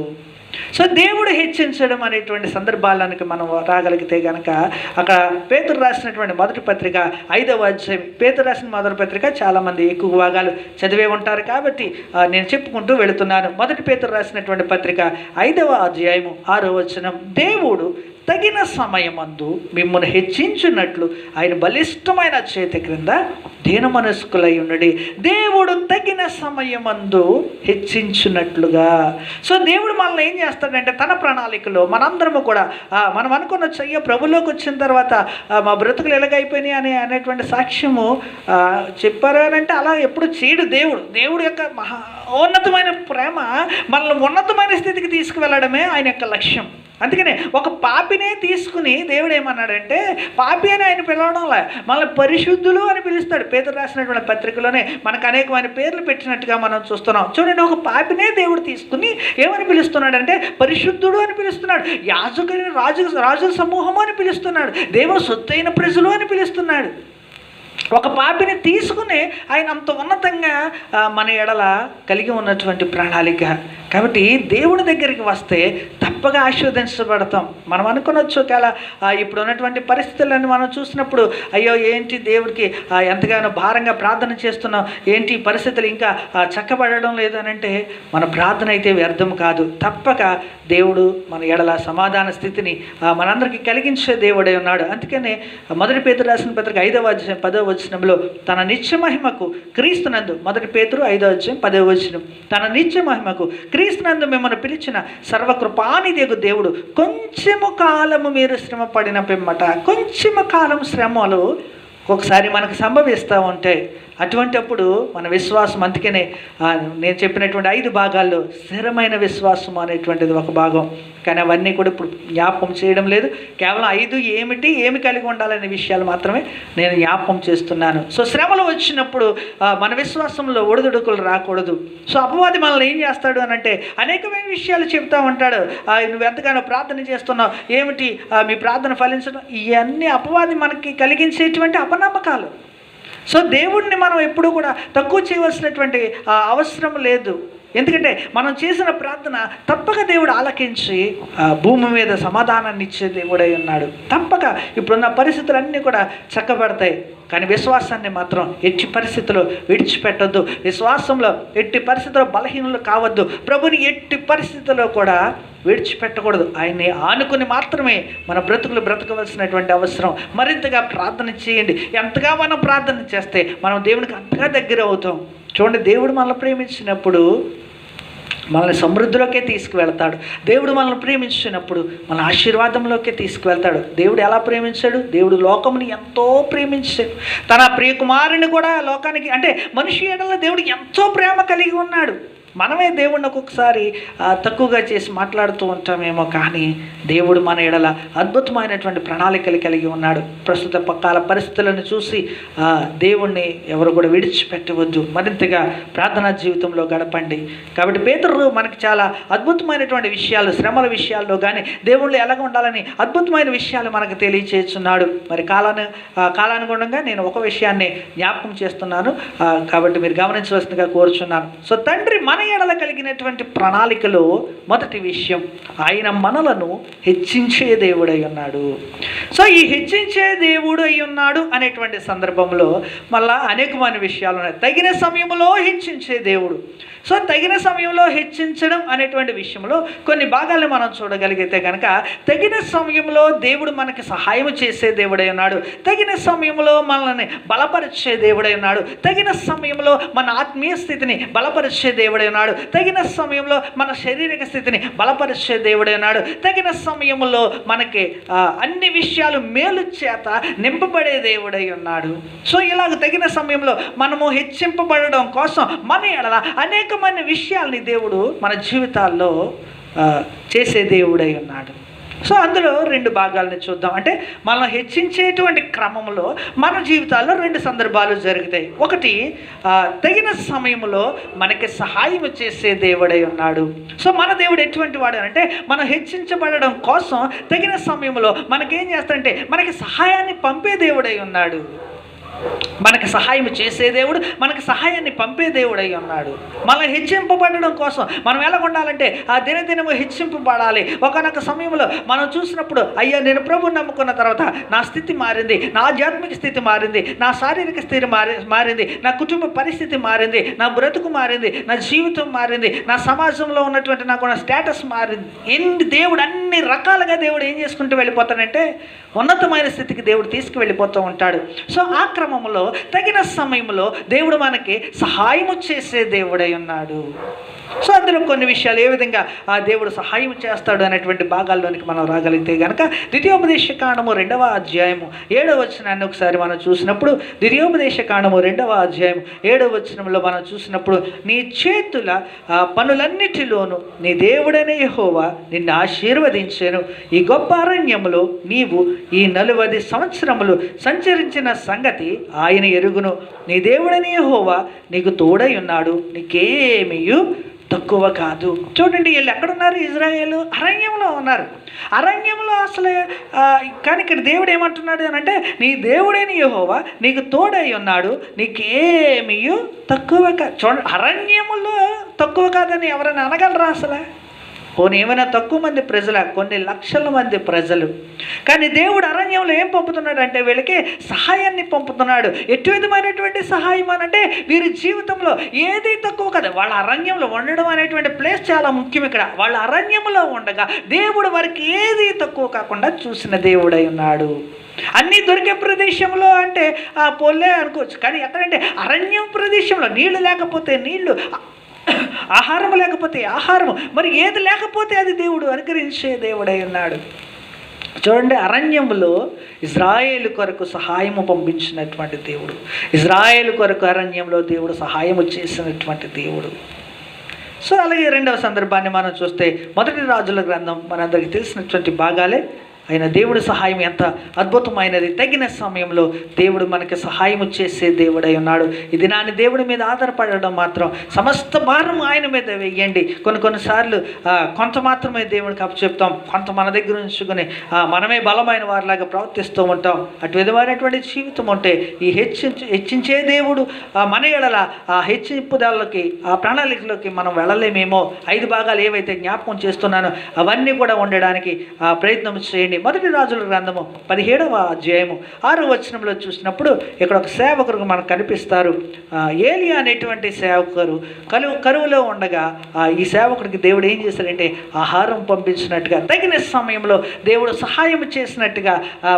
Speaker 1: సో దేవుడు హెచ్చించడం అనేటువంటి సందర్భాలకు మనం రాగలిగితే కనుక అక్కడ పేతురు రాసినటువంటి మొదటి పత్రిక 5వ అధ్యాయం, పేతురు రాసిన మొదటి పత్రిక చాలామంది ఎక్కువ భాగాలు చదివే ఉంటారు కాబట్టి నేను చెప్పుకుంటూ వెళుతున్నాను. మొదటి పేతురు రాసినటువంటి పత్రిక 5వ అధ్యాయము 6వ వచనం, దేవుడు తగిన సమయమందు మిమ్మల్ని హెచ్చించున్నట్లు ఆయన బలిష్టమైన చేతి క్రింద దీన మనస్కులై ఉండండి. దేవుడు తగిన సమయమందు హెచ్చించున్నట్లుగా. సో దేవుడు మనల్ని ఏం చేస్తాడంటే తన ప్రణాళికలో మనందరము కూడా మనం అనుకున్న చెయ్య ప్రభులోకి వచ్చిన తర్వాత మా బ్రతుకులు ఎలాగైపోయినాయి అనేటువంటి సాక్ష్యము చెప్పారు అని అంటే అలా ఎప్పుడు చేయడు. దేవుడు యొక్క ఉన్నతమైన ప్రేమ మనల్ని ఉన్నతమైన స్థితికి తీసుకువెళ్ళడమే ఆయన యొక్క లక్ష్యం. అందుకనే ఒక పాపినే తీసుకుని దేవుడు ఏమన్నాడంటే పాపి అని ఆయన పిలవడంలా మనల్ని పరిశుద్ధులు అని పిలుస్తాడు. పేతురు రాసినటువంటి పత్రికలోనే మనకు అనేకమైన పేర్లు పెట్టినట్టుగా మనం చూస్తున్నాం. చూడండి, ఒక పాపినే దేవుడు తీసుకుని ఏమని పిలుస్తున్నాడు అంటే పరిశుద్ధుడు అని పిలుస్తున్నాడు. యాజకుని రాజుల సమూహము అని పిలుస్తున్నాడు. దేవుడు సొత్తైన ప్రజలు అని పిలుస్తున్నాడు. ఒక పాపిని తీసుకుని ఆయన అంత ఉన్నతంగా మన ఎడల కలిగి ఉన్నటువంటి ప్రణాళిక. కాబట్టి దేవుడి దగ్గరికి వస్తే గొప్పగా ఆశీర్వదించబడతాం. మనం అనుకునొచ్చు ఒకవేళ ఇప్పుడు ఉన్నటువంటి పరిస్థితులను మనం చూసినప్పుడు, అయ్యో ఏంటి దేవుడికి ఎంతగానో భారంగా ప్రార్థన చేస్తున్నాం, ఏంటి పరిస్థితులు ఇంకా చక్కబడడం లేదు అని అంటే, మన ప్రార్థన అయితే వ్యర్థం కాదు. తప్పక దేవుడు మన ఎడల సమాధాన స్థితిని మనందరికీ కలిగించే దేవుడై ఉన్నాడు. అందుకనే మొదటి పేతురు రాసిన పత్రిక 5వ అధ్యాయం 10వ వచనంలో తన నిత్య మహిమకు క్రీస్తునందు, మొదటి పేతురు 5వ అధ్యాయం 10వ వచనం, తన నిత్య మహిమకు క్రీస్తునందు మిమ్మల్ని పిలిచిన సర్వకృపానిధియగు దేవుడు కొంచెము కాలము మీరు శ్రమ పడిన పిమ్మట, కొంచెము కాలం శ్రమలు ఒకసారి మనకు సంభవిస్తూ ఉంటాయి. అటువంటప్పుడు మన విశ్వాసం, అందుకనే నేను చెప్పినటువంటి 5 భాగాల్లో స్థిరమైన విశ్వాసం అనేటువంటిది ఒక భాగం. కానీ అవన్నీ కూడా ఇప్పుడు జ్ఞాపకం చేయడం లేదు. కేవలం 5 ఏమి కలిగి ఉండాలనే విషయాలు మాత్రమే నేను జ్ఞాపకం చేస్తున్నాను. సో శ్రమలు వచ్చినప్పుడు మన విశ్వాసంలో ఒడిదుడుకులు రాకూడదు. సో అపవాది మనల్ని ఏం చేస్తాడు అని అంటే అనేకమైన విషయాలు చెప్తా ఉంటాడు. నువ్వు ఎంతగానో ప్రార్థన చేస్తున్నావు, ఏమిటి మీ ప్రార్థన ఫలించడం, ఇవన్నీ అపవాది మనకి కలిగించేటువంటి అపనమ్మకాలు. సో దేవుడిని మనం ఎప్పుడూ కూడా తక్కువ చేయవలసినటువంటి అవసరం లేదు. ఎందుకంటే మనం చేసిన ప్రార్థన తప్పక దేవుడు ఆలకించి భూమి మీద సమాధానాన్ని ఇచ్చే దేవుడై ఉన్నాడు. తప్పక ఇప్పుడున్న పరిస్థితులన్నీ కూడా చక్కబడతాయి. కానీ విశ్వాసాన్ని మాత్రం ఎట్టి పరిస్థితుల్లో విడిచిపెట్టొద్దు. విశ్వాసంలో ఎట్టి పరిస్థితుల్లో బలహీనులు కావద్దు. ప్రభుని ఎట్టి పరిస్థితుల్లో కూడా విడిచిపెట్టకూడదు. ఆయన్ని ఆనుకుని మాత్రమే మన బ్రతుకులు బ్రతకవలసినటువంటి అవసరం. మరింతగా ప్రార్థన చేయండి. ఎంతగా మనం ప్రార్థన చేస్తే మనం దేవునికి అంతగా దగ్గర అవుతాం. చూడండి, దేవుడు మనల్ని ప్రేమించినప్పుడు మనల్ని సమృద్ధిలోకే తీసుకువెళ్తాడు. దేవుడు మనల్ని ప్రేమించినప్పుడు మన ఆశీర్వాదంలోకే తీసుకువెళ్తాడు. దేవుడు ఎలా ప్రేమించాడు? దేవుడు లోకముని ఎంతో ప్రేమించాడు. తన ప్రియకుమారుని కూడా లోకానికి, అంటే మనిషి ఎడల దేవుడు ఎంతో ప్రేమ కలిగి ఉన్నాడు. మనమే దేవుడిని ఒక్కొక్కసారి తక్కువగా చేసి మాట్లాడుతూ ఉంటామేమో, కానీ దేవుడు మన ఎడల అద్భుతమైనటువంటి ప్రణాళికలు కలిగి ఉన్నాడు. ప్రస్తుత కాల పరిస్థితులను చూసి దేవుణ్ణి ఎవరు కూడా విడిచిపెట్టవద్దు. మరింతగా ప్రార్థనా జీవితంలో గడపండి. కాబట్టి పేతురు మనకి చాలా అద్భుతమైనటువంటి విషయాలు, శ్రమల విషయాల్లో కానీ దేవుళ్ళు ఎలాగ ఉండాలని అద్భుతమైన విషయాలు మనకు తెలియచేస్తున్నాడు. మరి కాలానుగుణంగా నేను ఒక విషయాన్ని జ్ఞాపకం చేస్తున్నాను, కాబట్టి మీరు గమనించవలసిందిగా కోరుచున్నాను. సో తండ్రి మన ఎడల కలిగినటువంటి ప్రణాళికలో మొదటి విషయం, ఆయన మనలను హెచ్చించే దేవుడై ఉన్నాడు. సో ఈ హెచ్చించే దేవుడు అయి ఉన్నాడు అనేటువంటి సందర్భంలో మళ్ళా అనేకమైన విషయాలు ఉన్నాయి. తగిన సమయంలో హెచ్చించే దేవుడు. సో తగిన సమయంలో హెచ్చించడం అనేటువంటి విషయంలో కొన్ని భాగాలను మనం చూడగలిగితే కనుక, తగిన సమయంలో దేవుడు మనకి సహాయం చేసే దేవుడై ఉన్నాడు. తగిన సమయంలో మనల్ని బలపరిచే దేవుడై ఉన్నాడు. తగిన సమయంలో మన ఆత్మీయ స్థితిని బలపరిచే దేవుడై ఉన్నాడు. తగిన సమయంలో మన శారీరక స్థితిని బలపరిచే దేవుడై ఉన్నాడు. తగిన సమయంలో మనకి అన్ని విషయాలు మేలు చేత నింపబడే దేవుడై ఉన్నాడు. సో ఇలాగ తగిన సమయంలో మనము హెచ్చింపబడడం కోసం మన ఎడల అనేకమైన విషయాల్ని దేవుడు మన జీవితాల్లో చేసే దేవుడై ఉన్నాడు. సో అందులో 2 భాగాలని చూద్దాం. అంటే మనం హెచ్చించేటువంటి క్రమంలో మన జీవితాల్లో 2 సందర్భాలు జరుగుతాయి. ఒకటి, తగిన సమయంలో మనకి సహాయం చేసే దేవుడై ఉన్నాడు. సో మన దేవుడు ఎటువంటి వాడు అంటే, మనం హెచ్చించబడడం కోసం తగిన సమయంలో మనకేం చేస్తాడంటే మనకి సహాయాన్ని పంపే దేవుడై ఉన్నాడు. మనకి సహాయం చేసే దేవుడు, మనకి సహాయాన్ని పంపే దేవుడై ఉన్నాడు. మనం హెచ్చింపబడడం కోసం మనం ఎలా ఉండాలంటే దినదినము హెచ్చింపబడాలి. ఒకనొక సమయంలో మనం చూసినప్పుడు, అయ్యా నేను ప్రభువుని నమ్ముకున్న తర్వాత నా స్థితి మారింది, నా ఆధ్యాత్మిక స్థితి మారింది, నా శారీరక స్థితి మారింది, నా కుటుంబ పరిస్థితి మారింది, నా బ్రతుకు మారింది, నా జీవితం మారింది, నా సమాజంలో ఉన్నటువంటి నాకు స్టేటస్ మారింది. దేవుడు అన్ని రకాలుగా దేవుడు ఏం చేసుకుంటూ వెళ్ళిపోతాడంటే ఉన్నతమైన స్థితికి దేవుడు తీసుకువెళ్ళిపోతూ ఉంటాడు. సో ఆ క్రమంలో తగిన సమయంలో దేవుడు మనకి సహాయము చేసే దేవుడై ఉన్నాడు. సో అందులో కొన్ని విషయాలు ఏ విధంగా దేవుడు సహాయం చేస్తాడు అనేటువంటి భాగాల్లోనికి మనం రాగలిగితే కనుక, ద్వితీయోపదేశకాండము 2వ అధ్యాయము 7వ వచనాన్ని ఒకసారి మనం చూసినప్పుడు, ద్వితీయోపదేశకాండము 2వ అధ్యాయం 7వ వచనంలో మనం చూసినప్పుడు, నీ చేతుల పనులన్నిటిలోనూ నీ దేవుడనే యెహోవా నిన్ను ఆశీర్వదించెను. ఈ గొప్ప అరణ్యములో నీవు ఈ 40 సంవత్సరములు సంచరించిన సంగతి ఆయన ఎరుగును. నీ దేవుడనే యెహోవా నీకు తోడై ఉన్నాడు, నీకేమీయు తక్కువ కాదు. చూడండి, వీళ్ళు ఎక్కడున్నారు? ఇజ్రాయేలు అరణ్యంలో ఉన్నారు. అరణ్యంలో అసలు కానీ ఇక్కడ దేవుడు ఏమంటున్నాడు అని అంటే, నీ దేవుడైన యెహోవా నీకు తోడై ఉన్నాడు, నీకేమీయు తక్కువ కాదు. చూడండి, అరణ్యములో తక్కువ కాదని ఎవరైనా అనగలరా? అసలు పోనీ ఏమైనా తక్కువ మంది ప్రజల, కొన్ని లక్షల మంది ప్రజలు. కానీ దేవుడు అరణ్యంలో ఏం పంపుతున్నాడు అంటే వీళ్ళకి సహాయాన్ని పంపుతున్నాడు. ఎటు విధమైనటువంటి సహాయం అనంటే వీరి జీవితంలో ఏది తక్కువ కదా. వాళ్ళ అరణ్యంలో ఉండడం అనేటువంటి ప్లేస్ చాలా ముఖ్యం. ఇక్కడ వాళ్ళ అరణ్యంలో ఉండగా దేవుడు వారికి ఏది తక్కువ కాకుండా చూసిన దేవుడై ఉన్నాడు. అన్నీ దొరికే ప్రదేశంలో అంటే పొల్లే అనుకోవచ్చు, కానీ ఎక్కడంటే అరణ్యం ప్రదేశంలో నీళ్లు లేకపోతే నీళ్లు, ఆహారం లేకపోతే ఆహారము, మరి ఏది లేకపోతే అది దేవుడు అనుగ్రహించే దేవుడై ఉన్నాడు. చూడండి, అరణ్యంలో ఇజ్రాయేలు కొరకు సహాయము పంపించినటువంటి దేవుడు, ఇజ్రాయేలు కొరకు అరణ్యంలో దేవుడు సహాయము చేసినటువంటి దేవుడు. సో అలాగే రెండవ సందర్భాన్ని మనం చూస్తే మొదటి రాజుల గ్రంథం మనందరికీ తెలిసినటువంటి భాగాలే. ఆయన దేవుడి సహాయం ఎంత అద్భుతమైనది. తగిన సమయంలో దేవుడు మనకి సహాయం చేసే దేవుడై ఉన్నాడు. ఈ దినాన్ని దేవుడి మీద ఆధారపడడం మాత్రం సమస్త భారం ఆయన మీద వేయండి. కొన్నిసార్లు కొంత మాత్రమే దేవుడికి అప్పచెప్తాం, కొంత మన దగ్గర ఉంచుకొని మనమే బలమైన వారిలాగా ప్రవర్తిస్తూ ఉంటాం. అటు విధమైనటువంటి జీవితం ఉంటే ఈ హెచ్చించే దేవుడు మన ఎడల ఆ హెచ్చింపుదలకి, ఆ ప్రణాళికలోకి మనం వెళ్ళలేమేమో. 5 భాగాలు ఏవైతే జ్ఞాపకం చేస్తున్నానో అవన్నీ కూడా ఉండడానికి ప్రయత్నం చేయండి. మొదటి రాజుల గ్రంథము 17వ అధ్యాయము 6వ వచనంలో చూసినప్పుడు ఇక్కడ ఒక సేవకుడు మనకు కనిపిస్తారు. ఏలియా అనేటువంటి సేవకుడు కరువులో ఉండగా ఈ సేవకుడికి దేవుడు ఏం చేశాడంటే ఆహారం పంపించినట్టుగా, తగిన సమయంలో దేవుడు సహాయం చేసినట్టుగా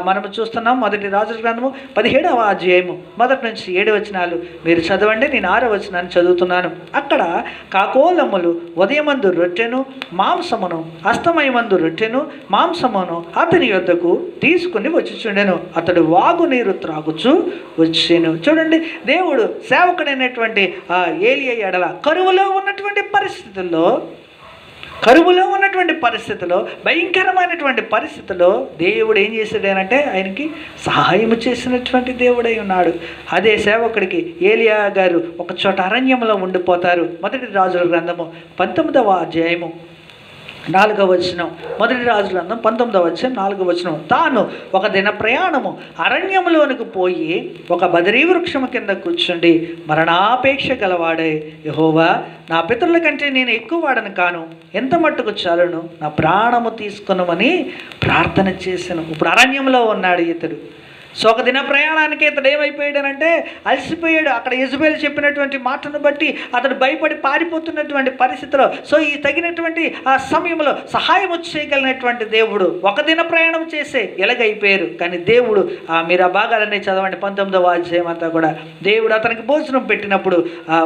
Speaker 1: మనము చూస్తున్నాం. మొదటి రాజుల గ్రంథము 17వ అధ్యాయము 1 నుంచి 7 వచనాలు మీరు చదవండి. నేను 6వ వచనాన్ని చదువుతున్నాను. అక్కడ కాకోలములు ఉదయమందు రొట్టెను మాంసమును, అస్తమయమందు రొట్టెను మాంసమును అతని యొద్దకు తీసుకుని వచ్చుచుండెను. అతడు వాగు నీరు త్రాగుచూ వచ్చాను. చూడండి, దేవుడు సేవకుడైనటువంటి ఏలియా ఎడల కరువులో ఉన్నటువంటి పరిస్థితుల్లో భయంకరమైనటువంటి పరిస్థితుల్లో దేవుడు ఏం చేశాడనంటే ఆయనకి సహాయం చేసినటువంటి దేవుడై ఉన్నాడు. అదే సేవకుడికి ఏలియా గారు ఒక చోట అరణ్యంలో ఉండిపోతారు. మొదటి రాజుల గ్రంథము 19వ అధ్యాయము 4వ వచనం. మొదటి రాజుల గ్రంథం 19వ అధ్యాయం 4వ వచనం. తాను ఒక దిన ప్రయాణము అరణ్యములోనికి పోయి ఒక బదరీ వృక్షము కింద కూర్చుండి మరణాపేక్ష గలవాడే, యెహోవా నా పితరుల కంటే నేను ఎక్కువ వాడను కాను, ఎంత మట్టుకు చాలును, నా ప్రాణము తీసుకునమని ప్రార్థన చేశాను. ఇప్పుడు అరణ్యంలో ఉన్నాడు ఇతడు. సో ఒక దిన ప్రయాణానికి ఇతడు ఏమైపోయాడనంటే అలసిపోయాడు. అక్కడ యెజబెల్ చెప్పినటువంటి మాటను బట్టి అతడు భయపడి పారిపోతున్నటువంటి పరిస్థితిలో, సో ఈ తగినటువంటి ఆ సమయంలో సహాయం చేయగలిగినటువంటి దేవుడు ఒక దిన ప్రయాణం చేసే ఎలాగైపోయారు. కానీ దేవుడు మీరు ఆ భాగాలన్నీ చదవండి. 19వ అధ్యాయం అంతా కూడా దేవుడు అతనికి భోజనం పెట్టినప్పుడు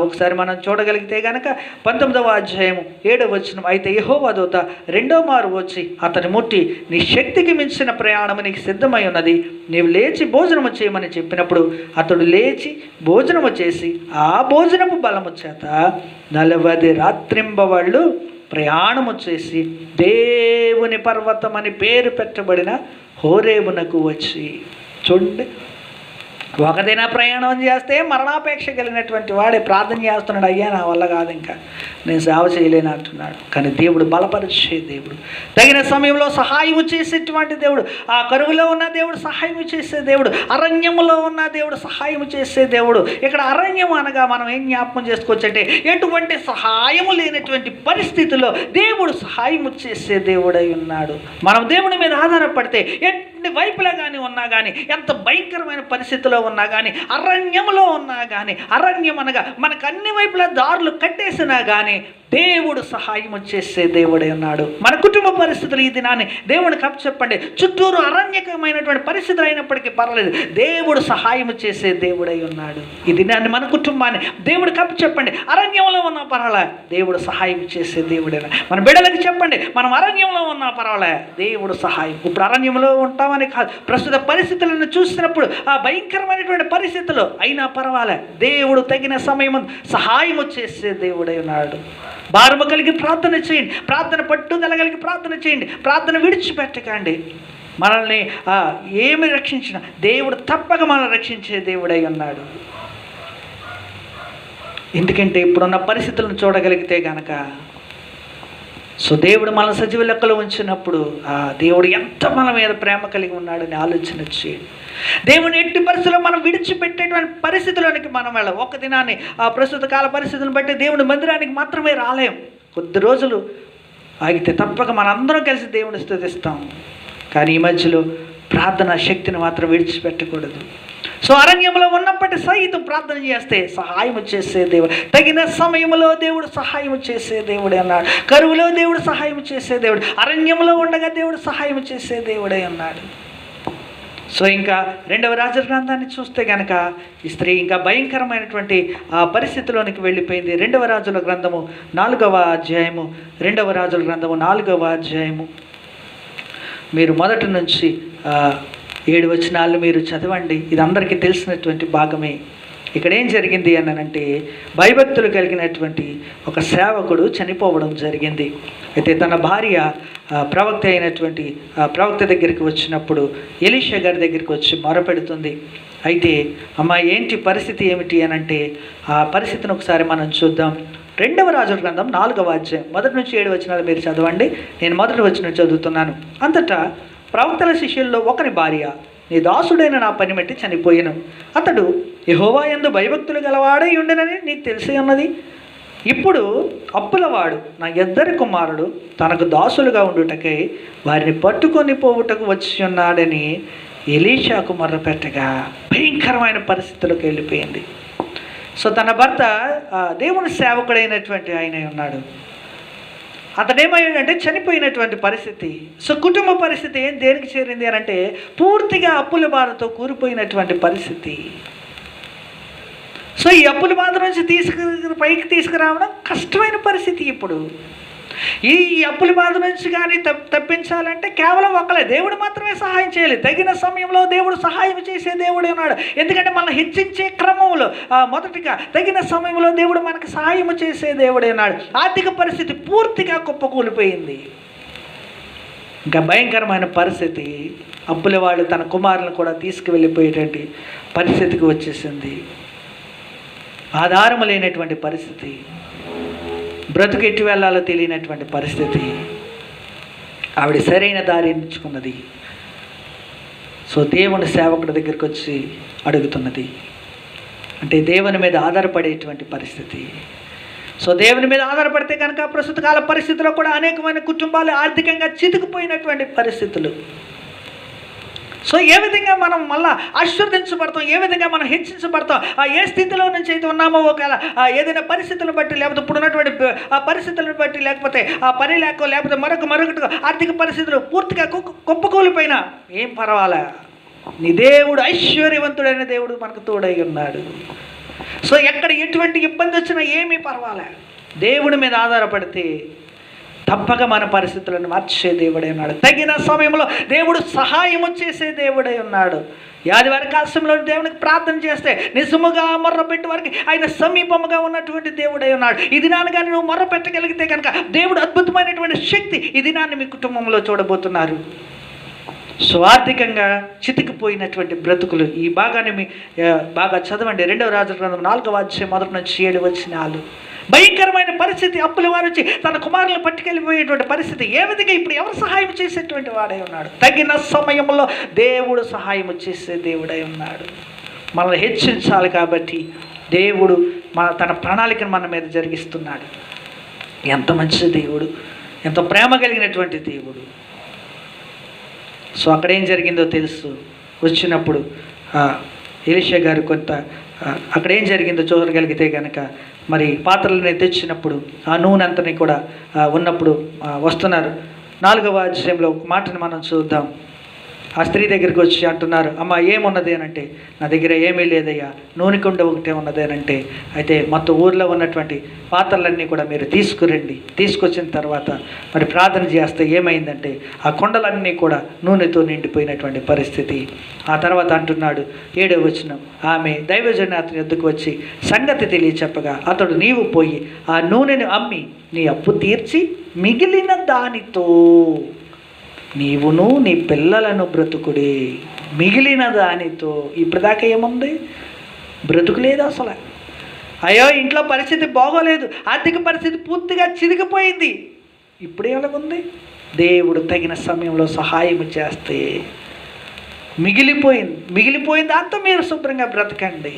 Speaker 1: ఒకసారి మనం చూడగలిగితే కనుక 19వ అధ్యాయము 7వ వచనం. అయితే యెహోవా దూత రెండో మారు వచ్చి అతని ముట్టి, నీ శక్తికి మించిన ప్రయాణము నీకు సిద్ధమై ఉన్నది, నీవు లేచి భోజనము చేయమని చెప్పినప్పుడు అతడు లేచి భోజనము చేసి ఆ భోజనపు బలము చేత 40 రాత్రింబవళ్ళు ప్రయాణము చేసి దేవుని పర్వతం అని పేరు పెట్టబడిన హోరేబునకు వచ్చి. చూడండి, ఒక దిన ప్రయాణం చేస్తే మరణాపేక్ష కలిగినటువంటి వాడే ప్రార్థన చేస్తున్నాడు, అయ్యా నా వల్ల కాదు, ఇంకా నేను సేవ చేయలేను అంటున్నాడు. కానీ దేవుడు బలపరిచే దేవుడు, తగిన సమయంలో సహాయం చేసేటువంటి దేవుడు, ఆ కరువులో ఉన్న దేవుడు సహాయం చేసే దేవుడు, అరణ్యములో ఉన్న దేవుడు సహాయం చేసే దేవుడు. ఇక్కడ అరణ్యం అనగా మనం ఏం జ్ఞాపకం చేసుకోవచ్చు అంటే ఎటువంటి సహాయము లేనటువంటి పరిస్థితుల్లో దేవుడు సహాయం చేసే దేవుడై ఉన్నాడు. మనం దేవుని మీద ఆధారపడితే ఎన్ని వైపులా కానీ ఉన్నా కానీ, ఎంత భయంకరమైన పరిస్థితిలో ఉన్నా కానీ, అరణ్యంలో ఉన్నా కానీ, అరణ్యం అనగా మనకు అన్ని వైపులా దారులు కట్టేసినా కానీ దేవుడు సహాయం చేసే దేవుడై ఉన్నాడు. మన కుటుంబ పరిస్థితులు ఈ దినాన్ని దేవుడికి అప్పచెప్పండి. చుట్టూరు అరణ్యకమైనటువంటి పరిస్థితులు అయినప్పటికీ పర్వాలేదు, దేవుడు సహాయం చేసే దేవుడై ఉన్నాడు. ఈ దినాన్ని మన కుటుంబాన్ని దేవుడికి అప్పచెప్పండి. అరణ్యంలో ఉన్నా పర్వాలే, దేవుడు సహాయం చేసే దేవుడైనా. మన బిడ్డలకి చెప్పండి, మనం అరణ్యంలో ఉన్నా పర్వాలే, దేవుడు సహాయం. ఇప్పుడు అరణ్యంలో ఉంటామని కాదు, ప్రస్తుత పరిస్థితులను చూసినప్పుడు ఆ భయంకరమైనటువంటి పరిస్థితులు అయినా పర్వాలే, దేవుడు తగిన సమయం సహాయం చేసే దేవుడై ఉన్నాడు. భారము కలిగి ప్రార్థన చేయండి, ప్రార్థన పట్టుదల కలిగి ప్రార్థన చేయండి, ప్రార్థన విడిచిపెట్టకండి. మనల్ని ఏమి రక్షించిన దేవుడు తప్పక మనల్ని రక్షించే దేవుడై ఉన్నాడు. ఎందుకంటే ఇప్పుడున్న పరిస్థితులను చూడగలిగితే గనక, సో దేవుడు మన సజీవ లెక్కలో ఉంచినప్పుడు దేవుడు ఎంత మన మీద ప్రేమ కలిగి ఉన్నాడని ఆలోచన చేయండి. దేవుని ఎట్టి పరిస్థితుల్లో మనం విడిచిపెట్టేటువంటి పరిస్థితుల్లోనికి మనం వెళ్ళాం. ఒక దినాన్ని ప్రస్తుత కాల పరిస్థితులను బట్టి దేవుని మందిరానికి మాత్రమే రాలేం. కొద్ది రోజులు ఆగితే తప్పక మనందరం కలిసి దేవుని స్తుతిస్తాం. కానీ ఈ మధ్యలో ప్రార్థన శక్తిని మాత్రం విడిచిపెట్టకూడదు. సో అరణ్యంలో ఉన్నప్పటి సైతం ప్రార్థన చేస్తే సహాయం చేసే దేవుడు, తగిన సమయంలో దేవుడు సహాయం చేసే దేవుడే అన్నాడు. కరువులో దేవుడు సహాయం చేసే దేవుడు, అరణ్యంలో ఉండగా దేవుడు సహాయం చేసే దేవుడే అన్నాడు. సో ఇంకా 2వ రాజుల గ్రంథాన్ని చూస్తే కనుక ఈ స్త్రీ ఇంకా భయంకరమైనటువంటి ఆ పరిస్థితిలోనికి వెళ్ళిపోయింది. 2వ రాజుల గ్రంథము 4వ అధ్యాయము, 2వ రాజుల గ్రంథము 4వ అధ్యాయము మీరు మొదటి నుంచి 7 వచనాలు మీరు చదవండి. ఇది అందరికీ తెలిసినటువంటి భాగమే. ఇక్కడ ఏం జరిగింది అనంటే, భయభక్తులు కలిగినటువంటి ఒక సేవకుడు చనిపోవడం జరిగింది. అయితే తన భార్య ప్రవక్త అయినటువంటి ప్రవక్త దగ్గరికి వచ్చినప్పుడు ఎలీషా గారి దగ్గరికి వచ్చి మొరపెడుతుంది. అయితే అమ్మ ఏంటి పరిస్థితి ఏమిటి అనంటే, ఆ పరిస్థితిని ఒకసారి మనం చూద్దాం. 2వ రాజుల గ్రంథం 4వ అధ్యాయం మొదటి నుంచి 7 వచనాలు మీరు చదవండి. నేను మొదటి వచనం చదువుతున్నాను. అంతటా ప్రవక్తల శిష్యుల్లో ఒకరి భార్య నీ దాసుడైన నా పని బట్టి చనిపోయాను. అతడు యెహోవా యందు భయభక్తులు గలవాడై ఉండెనని నీకు తెలిసి ఉన్నది. ఇప్పుడు అప్పులవాడు నా 2 కుమారుడు తనకు దాసులుగా ఉండుటకై వారిని పట్టుకొని పోవుటకు వచ్చి ఉన్నాడని ఎలీషాకు మొర్రపెట్టగా భయంకరమైన పరిస్థితులకు వెళ్ళిపోయింది. సో తన భర్త దేవుని సేవకుడైనటువంటి ఆయన ఉన్నాడు. అతడేమయ్యాడంటే చనిపోయినటువంటి పరిస్థితి. సో కుటుంబ పరిస్థితి దేనికి చేరింది అని అంటే, పూర్తిగా అప్పుల బాధతో కూలిపోయినటువంటి పరిస్థితి. సో ఈ అప్పుల బాధ నుంచి పైకి తీసుకురావడం కష్టమైన పరిస్థితి. ఇప్పుడు ఈ అప్పుల బాధ నుంచి కానీ తప్పించాలంటే కేవలం ఒకలే, దేవుడు మాత్రమే సహాయం చేయాలి. తగిన సమయంలో దేవుడు సహాయం చేసే దేవుడే ఉన్నాడు. ఎందుకంటే మనం హెచ్చించే క్రమంలో మొదటిగా తగిన సమయంలో దేవుడు మనకు సహాయం చేసే దేవుడే ఉన్నాడు. ఆర్థిక పరిస్థితి పూర్తిగా కుప్పకూలిపోయింది. ఇంకా భయంకరమైన పరిస్థితి. అప్పుల వాళ్ళు తన కుమారులను కూడా తీసుకువెళ్ళిపోయేటువంటి పరిస్థితికి వచ్చేసింది. ఆధారము లేనటువంటి పరిస్థితి, బ్రతుకు ఎటు వెళ్ళాలో తెలియనటువంటి పరిస్థితి. ఆవిడ సరైన దారి ఎంచుకున్నది. సో దేవుని సేవకుడి దగ్గరికి వచ్చి అడుగుతున్నది. అంటే దేవుని మీద ఆధారపడేటువంటి పరిస్థితి. సో దేవుని మీద ఆధారపడితే కనుక ప్రస్తుత కాల పరిస్థితుల్లో కూడా అనేకమైన కుటుంబాలు ఆర్థికంగా చితికిపోయినటువంటి పరిస్థితులు. సో ఏ విధంగా మనం మళ్ళీ ఆశీర్వదించబడతాం, ఏ విధంగా మనం హెచ్చించబడతాం, ఏ స్థితిలో నుంచి అయితే ఉన్నామో, ఒకవేళ ఏదైనా పరిస్థితులను బట్టి, లేకపోతే ఇప్పుడు ఉన్నటువంటి ఆ పరిస్థితులను బట్టి, లేకపోతే ఆ పని లేకపోతే మరొకటి ఆర్థిక పరిస్థితులు పూర్తిగా కుప్పకూలిపోయినా ఏం పర్వాలే, నీ దేవుడు ఐశ్వర్యవంతుడైన దేవుడు మనకు తోడై ఉన్నాడు. సో ఎక్కడ ఎటువంటి ఇబ్బంది వచ్చినా ఏమీ పర్వాలే, దేవుడి మీద ఆధారపడితే తప్పక మన పరిస్థితులను మార్చే దేవుడై ఉన్నాడు. తగిన సమయంలో దేవుడు సహాయము చేసే దేవుడై ఉన్నాడు. ఆదివారం కాలంలో దేవునికి ప్రార్థన చేస్తే నిజముగా మొర్రపెట్టే వారికి ఆయన సమీపముగా ఉన్నటువంటి దేవుడై ఉన్నాడు. ఈ దినాన్ని కానీ నువ్వు మొర్ర పెట్టగలిగితే కనుక దేవుడు అద్భుతమైనటువంటి శక్తి ఈ దినాన్ని మీ కుటుంబంలో చూడబోతున్నారు. సో ఆర్థికంగా చితికిపోయినటువంటి బ్రతుకులు, ఈ భాగాన్ని బాగా చదవండి. 2వ రాజుల గ్రంథం 4వ అధ్యాయం మొదటి నుంచి 7 వచనాలు. భయంకరమైన పరిస్థితి. అప్పుల వారు వచ్చి తన కుమారులను పట్టుకెళ్ళిపోయేటువంటి పరిస్థితి. ఏ విధంగా ఇప్పుడు ఎవరు సహాయం చేసేటువంటి వాడై ఉన్నాడు? తగిన సమయంలో దేవుడు సహాయం చేసే దేవుడై ఉన్నాడు. మనల్ని హెచ్చించాలి కాబట్టి దేవుడు తన ప్రణాళికను మన మీద జరిగిస్తున్నాడు. ఎంత మంచి దేవుడు, ఎంత ప్రేమ కలిగినటువంటి దేవుడు. సో అక్కడ ఏం జరిగిందో తెలుసు. వచ్చినప్పుడు ఎలీషా గారు అక్కడ ఏం జరిగిందో చూడగలిగితే కనుక, మరి పాత్రలని తెచ్చినప్పుడు ఆ నూనె అంతని కూడా ఉన్నప్పుడు వస్తున్నారు. 4వ అధ్యాయంలో ఒక మాటను మనం చూద్దాం. ఆ స్త్రీ దగ్గరికి వచ్చి అంటున్నారు, అమ్మ ఏమున్నది అని అంటే, నా దగ్గర ఏమీ లేదయ్యా, నూనె కుండ ఒకటే ఉన్నది అని అంటే, అయితే మొత్తం ఊర్లో ఉన్నటువంటి పాత్రలన్నీ కూడా మీరు తీసుకురండి. తీసుకొచ్చిన తర్వాత మరి ప్రార్థన చేస్తే ఏమైందంటే ఆ కొండలన్నీ కూడా నూనెతో నిండిపోయినటువంటి పరిస్థితి. ఆ తర్వాత అంటున్నాడు 7వ వచనం, ఆమె దైవజనుని అతని యొద్దకు వచ్చి సంగతి తెలియచెప్పగా అతడు, నీవు పోయి ఆ నూనెను అమ్మి నీ అప్పు తీర్చి మిగిలిన దానితో నీవును నీ పిల్లలను బ్రతుకుడి. మిగిలిన దానితో. ఇప్పటిదాకా ఏముంది? బ్రతుకు లేదు అసలు. అయ్యో ఇంట్లో పరిస్థితి బాగోలేదు, ఆర్థిక పరిస్థితి పూర్తిగా చిరిగిపోయింది. ఇప్పుడు ఎలాగుంది? దేవుడు తగిన సమయంలో సహాయం చేస్తే మిగిలిపోయింది దాంతో మీరు శుభ్రంగా బ్రతకండి.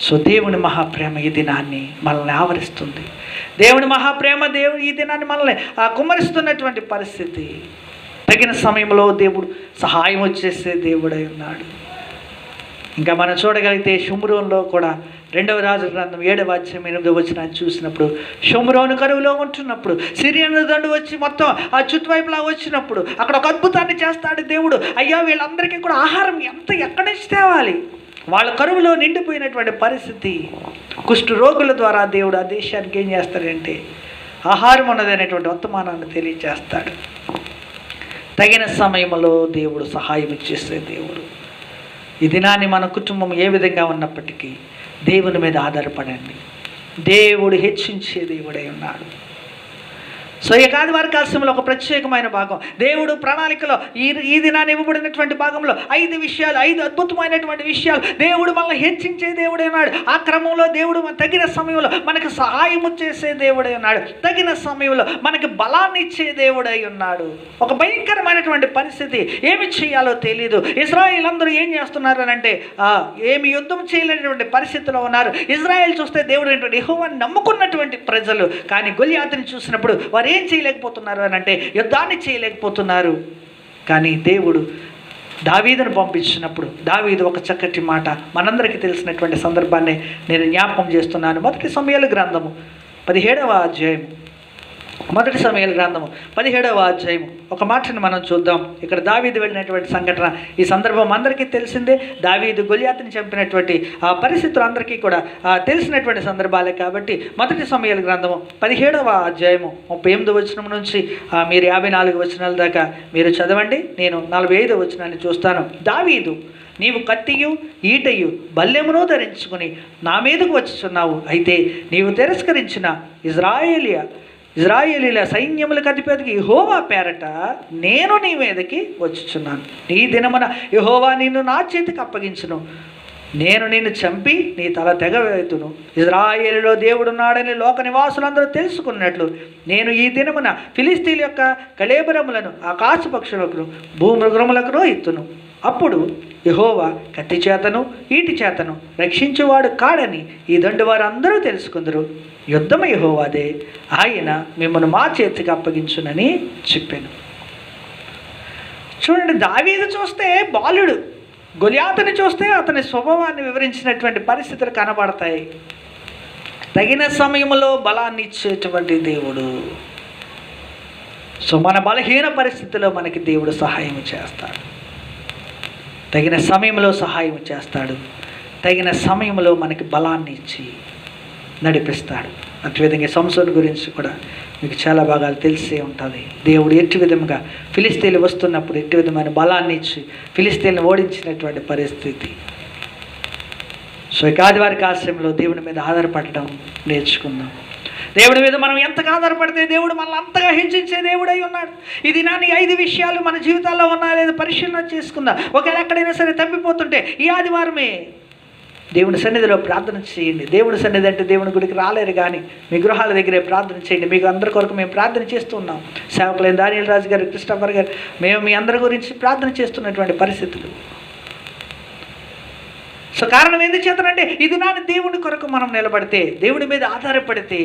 Speaker 1: సో దేవుని మహాప్రేమ ఈ దినాన్ని మనల్ని ఆవరిస్తుంది. దేవుని మహాప్రేమ ఈ దినాన్ని మనల్ని కుమ్మరిస్తున్నటువంటి పరిస్థితి. తగిన సమయంలో దేవుడు సహాయం వచ్చేసే దేవుడై ఉన్నాడు. ఇంకా మనం చూడగలిగితే షోమ్రోనులో కూడా 2వ రాజుల గ్రంథం 7వ అధ్యాయం 8వ వచనాన్ని చూసినప్పుడు, షోమ్రోను కరువులో ఉంటున్నప్పుడు సిరియను దండు వచ్చి మొత్తం ఆ చుట్టువైపులా వచ్చినప్పుడు అక్కడ ఒక అద్భుతాన్ని చేస్తాడు దేవుడు. అయ్యా వీళ్ళందరికీ కూడా ఆహారం ఎక్కడి నుంచి తేవాలి? వాళ్ళ కరువులో నిండిపోయినటువంటి పరిస్థితి. కుష్ఠ రోగుల ద్వారా దేవుడు ఆ దేశానికి ఏం చేస్తాడంటే ఆహారం ఉన్నదనేటువంటి వర్తమానాన్ని తెలియజేస్తాడు. తగిన సమయంలో దేవుడు సహాయం ఇచ్చేసే దేవుడు. ఈ దినాన్ని మన కుటుంబం ఏ విధంగా ఉన్నప్పటికీ దేవుని మీద ఆధారపడండి. దేవుడు హెచ్చించే దేవుడై ఉన్నాడు. సో ఈ ఆదివారం కాలశంలో ఒక ప్రత్యేకమైన భాగం దేవుడు ప్రణాళికలో ఈ దినాన్ని ఇవ్వబడినటువంటి భాగంలో 5 విషయాలు, 5 అద్భుతమైనటువంటి విషయాలు. దేవుడు మనల్ని హెచ్చించే దేవుడై ఉన్నాడు. ఆ క్రమంలో దేవుడు తగిన సమయంలో మనకు సహాయం చేసే దేవుడై ఉన్నాడు. తగిన సమయంలో మనకి బలాన్ని ఇచ్చే దేవుడై ఉన్నాడు. ఒక భయంకరమైనటువంటి పరిస్థితి, ఏమి చేయాలో తెలియదు. ఇశ్రాయేల్ అందరూ ఏం చేస్తున్నారు అని అంటే ఏమి యుద్ధం చేయలేనటువంటి పరిస్థితిలో ఉన్నారు. ఇశ్రాయేల్ చూస్తే దేవుడు ఏంటంటే యెహోవాను నమ్ముకున్నటువంటి ప్రజలు, కానీ గొలియాతుని చూసినప్పుడు వారు ఏం చేయలేకపోతున్నారు అని అంటే యుద్ధాన్ని చేయలేకపోతున్నారు. కానీ దేవుడు దావీదును పంపించినప్పుడు దావీదు ఒక చక్కటి మాట మనందరికీ తెలిసినటువంటి సందర్భాన్ని నేను జ్ఞాపకం చేస్తున్నాను. 1 సమూయేలు గ్రంథము 17వ అధ్యాయం 1 సమూయేలు గ్రంథము 17వ అధ్యాయం ఒక మాటను మనం చూద్దాం. ఇక్కడ దావీదు వెళ్ళినటువంటి సంఘటన ఈ సందర్భం అందరికీ తెలిసిందే. దావీదు గొలియాతుని చంపినటువంటి ఆ పరిస్థితులు అందరికీ కూడా తెలిసినటువంటి సందర్భాలే. కాబట్టి 1 సమూయేలు గ్రంథము 17వ అధ్యాయము 38వ వచనం నుంచి మీరు 54 వచనాల దాకా మీరు చదవండి. నేను 45వ వచనాన్ని చూస్తాను. దావీదు, నీవు కత్తియు ఈటయు బల్లెమును ధరించుకుని నా మీదకు వచ్చుచున్నావు. అయితే నీవు తిరస్కరించిన ఇజ్రాయేలీల సైన్యములకు అధిపతికి యెహోవా పేరట నేను నీ మీదకి వచ్చుచున్నాను. ఈ దినమున యెహోవా నిన్ను నా చేతికి అప్పగించును. నేను నిన్ను చంపి నీ తల తెగవేతును. ఇజ్రాయేలులో దేవుడున్నాడని లోక నివాసులందరూ తెలుసుకున్నట్లు నేను ఈ దినమున ఫిలిస్తీన్ల యొక్క కళేబరములను ఆకాశ పక్షులకు భూమృగములకును ఇత్తును. అప్పుడు యెహోవా కత్తి చేతను ఈటి చేతను రక్షించువాడు కాడని ఈ దండు వారందరూ తెలుసుకుందరు. యుద్ధము యెహోవాదే, ఆయన మిమ్మల్ని మా చేతికి అప్పగించునని చెప్పాను. చూడండి, దావీదు చూస్తే బాలుడు, గొలియాతుని చూస్తే అతని స్వభావాన్ని వివరించినటువంటి పరిస్థితులు కనబడతాయి. తగిన సమయంలో బలాన్ని ఇచ్చేటువంటి దేవుడు. సో మన బలహీన పరిస్థితిలో మనకి దేవుడు సహాయం చేస్తాడు. తగిన సమయంలో సహాయం చేస్తాడు. తగిన సమయంలో మనకి బలాన్ని ఇచ్చి నడిపిస్తాడు. అదేవిధంగా సంసోను గురించి కూడా మీకు చాలా భాగాలు తెలిసే ఉంటుంది. దేవుడు ఎట్టి విధంగా ఫిలిస్తీన్లు వస్తున్నప్పుడు ఎట్టి విధమైన బలాన్ని ఇచ్చి ఫిలిస్తీన్లు ఓడించినటువంటి పరిస్థితి. సో ఇక ఆదివారం ఆశ్రయంలో దేవుని మీద ఆధారపడడం నేర్చుకుందాం. దేవుడి మీద మనం ఎంతగా ఆధారపడితే దేవుడు మనల్ని అంతగా హెచ్చించే దేవుడై ఉన్నాడు. ఈ దినాన్ని 5 విషయాలు మన జీవితాల్లో ఉన్నాయో లేదో పరిశీలన చేసుకుందాం. ఒకవేళ ఎక్కడైనా సరే తప్పిపోతుంటే ఈ ఆదివారమే దేవుని సన్నిధిలో ప్రార్థన చేయండి. దేవుని సన్నిధి అంటే దేవుని గుడికి రాలేరు, కానీ మీ గృహాల దగ్గరే ప్రార్థన చేయండి. మీకు అందరి కొరకు మేము ప్రార్థన చేస్తున్నాం. సేవకులైన దానియేల్ రాజు గారు, క్రిస్టఫర్ గారు, మేము మీ అందరి గురించి ప్రార్థన చేస్తున్నటువంటి పరిస్థితులు. సో కారణం ఎందుకు చేతనంటే ఈ దినాన్ని దేవుని కొరకు మనం నిలబడితే, దేవుడి మీద ఆధారపడితే.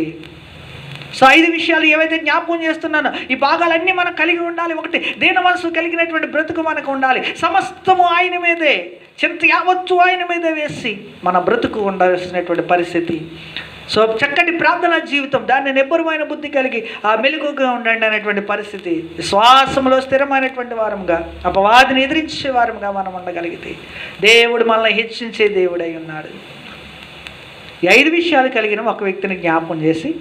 Speaker 1: సో 5 విషయాలు ఏవైతే జ్ఞాపకం చేస్తున్నానో ఈ భాగాలన్నీ మనం కలిగి ఉండాలి. ఒకటి, దీన మనసు కలిగినటువంటి బ్రతుకు మనకు ఉండాలి. సమస్తము ఆయన మీదే, చింత యావత్తు ఆయన మీదే వేసి మన బ్రతుకు ఉండాల్సినటువంటి పరిస్థితి. సో చక్కటి ప్రార్థనా జీవితం, దాన్ని నిబ్బరమైన బుద్ధి కలిగి మెలుగుగా ఉండండి అనేటువంటి పరిస్థితి. విశ్వాసంలో స్థిరమైనటువంటి వారంగా, అపవాదిని ఎదిరించే వారంగా మనం ఉండగలిగితే దేవుడు మనల్ని హెచ్చించే దేవుడై ఉన్నాడు. ఈ 5 విషయాలు కలిగిన ఒక వ్యక్తిని జ్ఞాపకం చేసి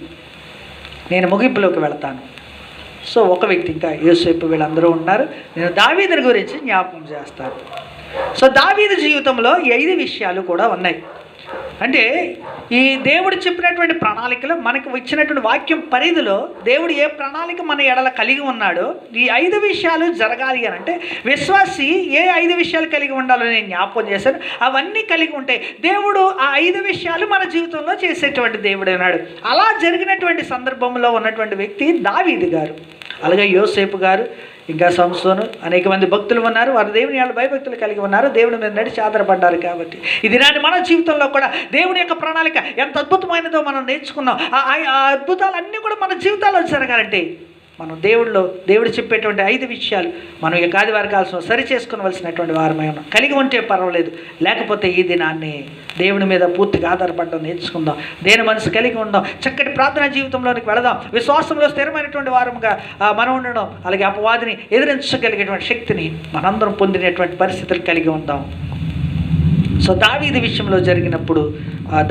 Speaker 1: నేను ముగింపులోకి వెళతాను. సో ఒక వ్యక్తి, ఇంకా యోసేపు, వీళ్ళందరూ ఉన్నారు. నేను దావీదు గురించి జ్ఞాపకం చేస్తాను. సో దావీదు జీవితంలో ఈ 5 విషయాలు కూడా ఉన్నాయి. అంటే ఈ దేవుడు చెప్పినటువంటి ప్రణాళికలో మనకు ఇచ్చినటువంటి వాక్యం పరిధిలో దేవుడు ఏ ప్రణాళిక మన ఎడల కలిగి ఉన్నాడో ఈ 5 విషయాలు జరగాలి అని అంటే విశ్వాసి ఏ 5 విషయాలు కలిగి ఉండాలో నేను జ్ఞాపకం చేశాను. అవన్నీ కలిగి ఉంటే దేవుడు ఆ 5 విషయాలు మన జీవితంలో చేసేటువంటి దేవుడు అన్నాడు. అలా జరిగినటువంటి సందర్భంలో ఉన్నటువంటి వ్యక్తి దావీదు గారు. అలాగే యోసేపు గారు, ఇంకా సంసోను, అనేక మంది భక్తులు ఉన్నారు. వారు దేవుని వాళ్ళ భయభక్తులు కలిగి ఉన్నారు, దేవుని మీద నడిచి ఆధారపడ్డారు. కాబట్టి ఇది నాటి మన జీవితంలో కూడా దేవుని యొక్క ప్రణాళిక ఎంత అద్భుతమైనదో మనం నేర్చుకున్నాం. ఆ అద్భుతాలన్నీ కూడా మన జీవితాల్లో జరగాలంటే మనం దేవుడు చెప్పేటువంటి 5 విషయాలు మనం ఈ ఆదివారం కాల్సిన సరి చేసుకోవలసినటువంటి వారమై ఉన్నాం. కలిగి ఉంటే పర్వాలేదు, లేకపోతే ఈ దినాన్ని దేవుని మీద పూర్తిగా ఆధారపడడం నేర్చుకుందాం. దేని మనసు కలిగి ఉందాం, చక్కటి ప్రార్థనా జీవితంలోనికి వెళదాం, విశ్వాసంలో స్థిరమైనటువంటి వారముగా మనం ఉండడం, అలాగే అపవాదిని ఎదిరించగలిగేటువంటి శక్తిని మనందరం పొందినటువంటి పరిస్థితులు కలిగి ఉందాం. సో దావీదు విషయంలో జరిగినప్పుడు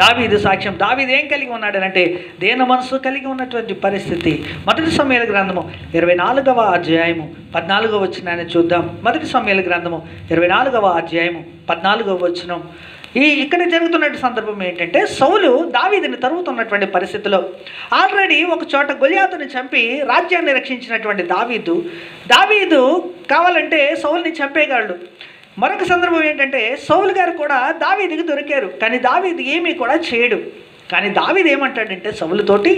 Speaker 1: దావీదు సాక్ష్యం, దావీదు ఏం కలిగి ఉన్నాడనంటే దేన మనసు కలిగి ఉన్నటువంటి పరిస్థితి. మొదటి సమూయేలు గ్రంథము 24వ అధ్యాయము 14వ వచనాన్ని చూద్దాం. మొదటి సమూయేలు గ్రంథము 24వ అధ్యాయము 14వ వచనం. ఇక్కడ జరుగుతున్న సందర్భం ఏంటంటే, సౌలు దావీదుని తరుగుతున్నటువంటి పరిస్థితిలో ఆల్రెడీ ఒక చోట గొలియాతుని చంపి రాజ్యాన్ని రక్షించినటువంటి దావీదు కావాలంటే సౌలుని చంపేయగలడు. మరొక సందర్భం ఏంటంటే, సౌలు గారు కూడా దావీదుకి దొరికారు, కానీ దావీదు ఏమీ కూడా చేయడు. కానీ దావీదు ఏమంటాడంటే సౌలుతోటి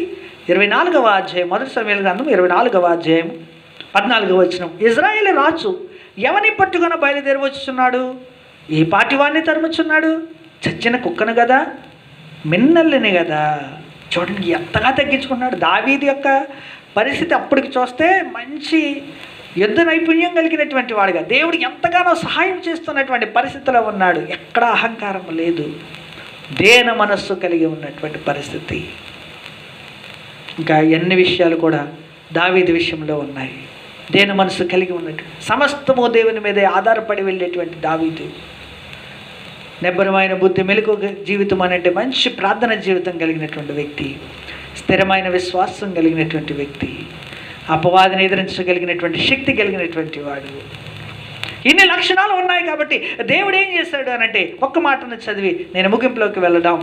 Speaker 1: 24వ అధ్యాయం, మొదటి సమూయేలు గ్రంథం 24వ అధ్యాయం 14వ వచనం. ఇజ్రాయేల్ రాజు ఎవని పట్టుకొని బయలుదేరి వచ్చుచున్నాడు? ఈ పాటివాన్ని తరుముచున్నాడు? చచ్చిన కుక్కను కదా, మిన్నల్లిని కదా. చూడండి ఎంతగా తగ్గించుకున్నాడు. దావీదు యొక్క పరిస్థితి అప్పటికి చూస్తే మంచి యుద్ధ నైపుణ్యం కలిగినటువంటి వాడుగా, దేవుడు ఎంతగానో సహాయం చేస్తున్నటువంటి పరిస్థితిలో ఉన్నాడు. ఎక్కడ అహంకారం లేదు, దేన మనస్సు కలిగి ఉన్నటువంటి పరిస్థితి. ఇంకా ఎన్ని విషయాలు కూడా దావీదు విషయంలో ఉన్నాయి. దేన మనస్సు కలిగి ఉన్నట్టు సమస్తము దేవుని మీదే ఆధారపడి వెళ్ళేటువంటి దావీదు. నిబ్బరమైన బుద్ధి, మెలకు జీవితం అంటే మంచి ప్రార్థన జీవితం కలిగినటువంటి వ్యక్తి, స్థిరమైన విశ్వాసం కలిగినటువంటి వ్యక్తి, అపవాదిని ఎదిరించగలిగినటువంటి శక్తి కలిగినటువంటి వాడు. ఇన్ని లక్షణాలు ఉన్నాయి. కాబట్టి దేవుడు ఏం చేశాడు అనంటే, ఒక్క మాటను చదివి నేను ముగింపులోకి వెళ్ళడం.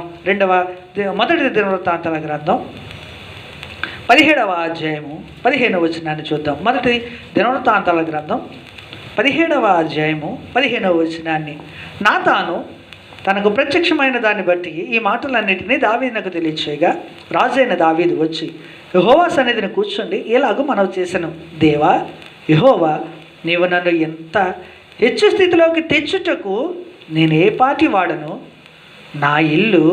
Speaker 1: మొదటి దినవృత్తాంతాల గ్రంథం 17వ అధ్యాయము 15వ వచనాన్ని చూద్దాం. మొదటి దినవృత్తాంతాల గ్రంథం 17వ అధ్యాయము 15వ వచనాన్ని. నాతాను తనకు ప్రత్యక్షమైన దాన్ని బట్టి ఈ మాటలన్నింటినీ దావీదునకు తెలియచేయగా, రాజైన దావీదు వచ్చి యెహోవా సన్నిధిని కూర్చుండి ఇలాగూ మనవి చేసెను. దేవా యెహోవా, నీవు నన్ను ఎంత హెచ్చు స్థితిలోకి తెచ్చుటకు నేను ఏ పాటి వాడను, నా ఇల్లు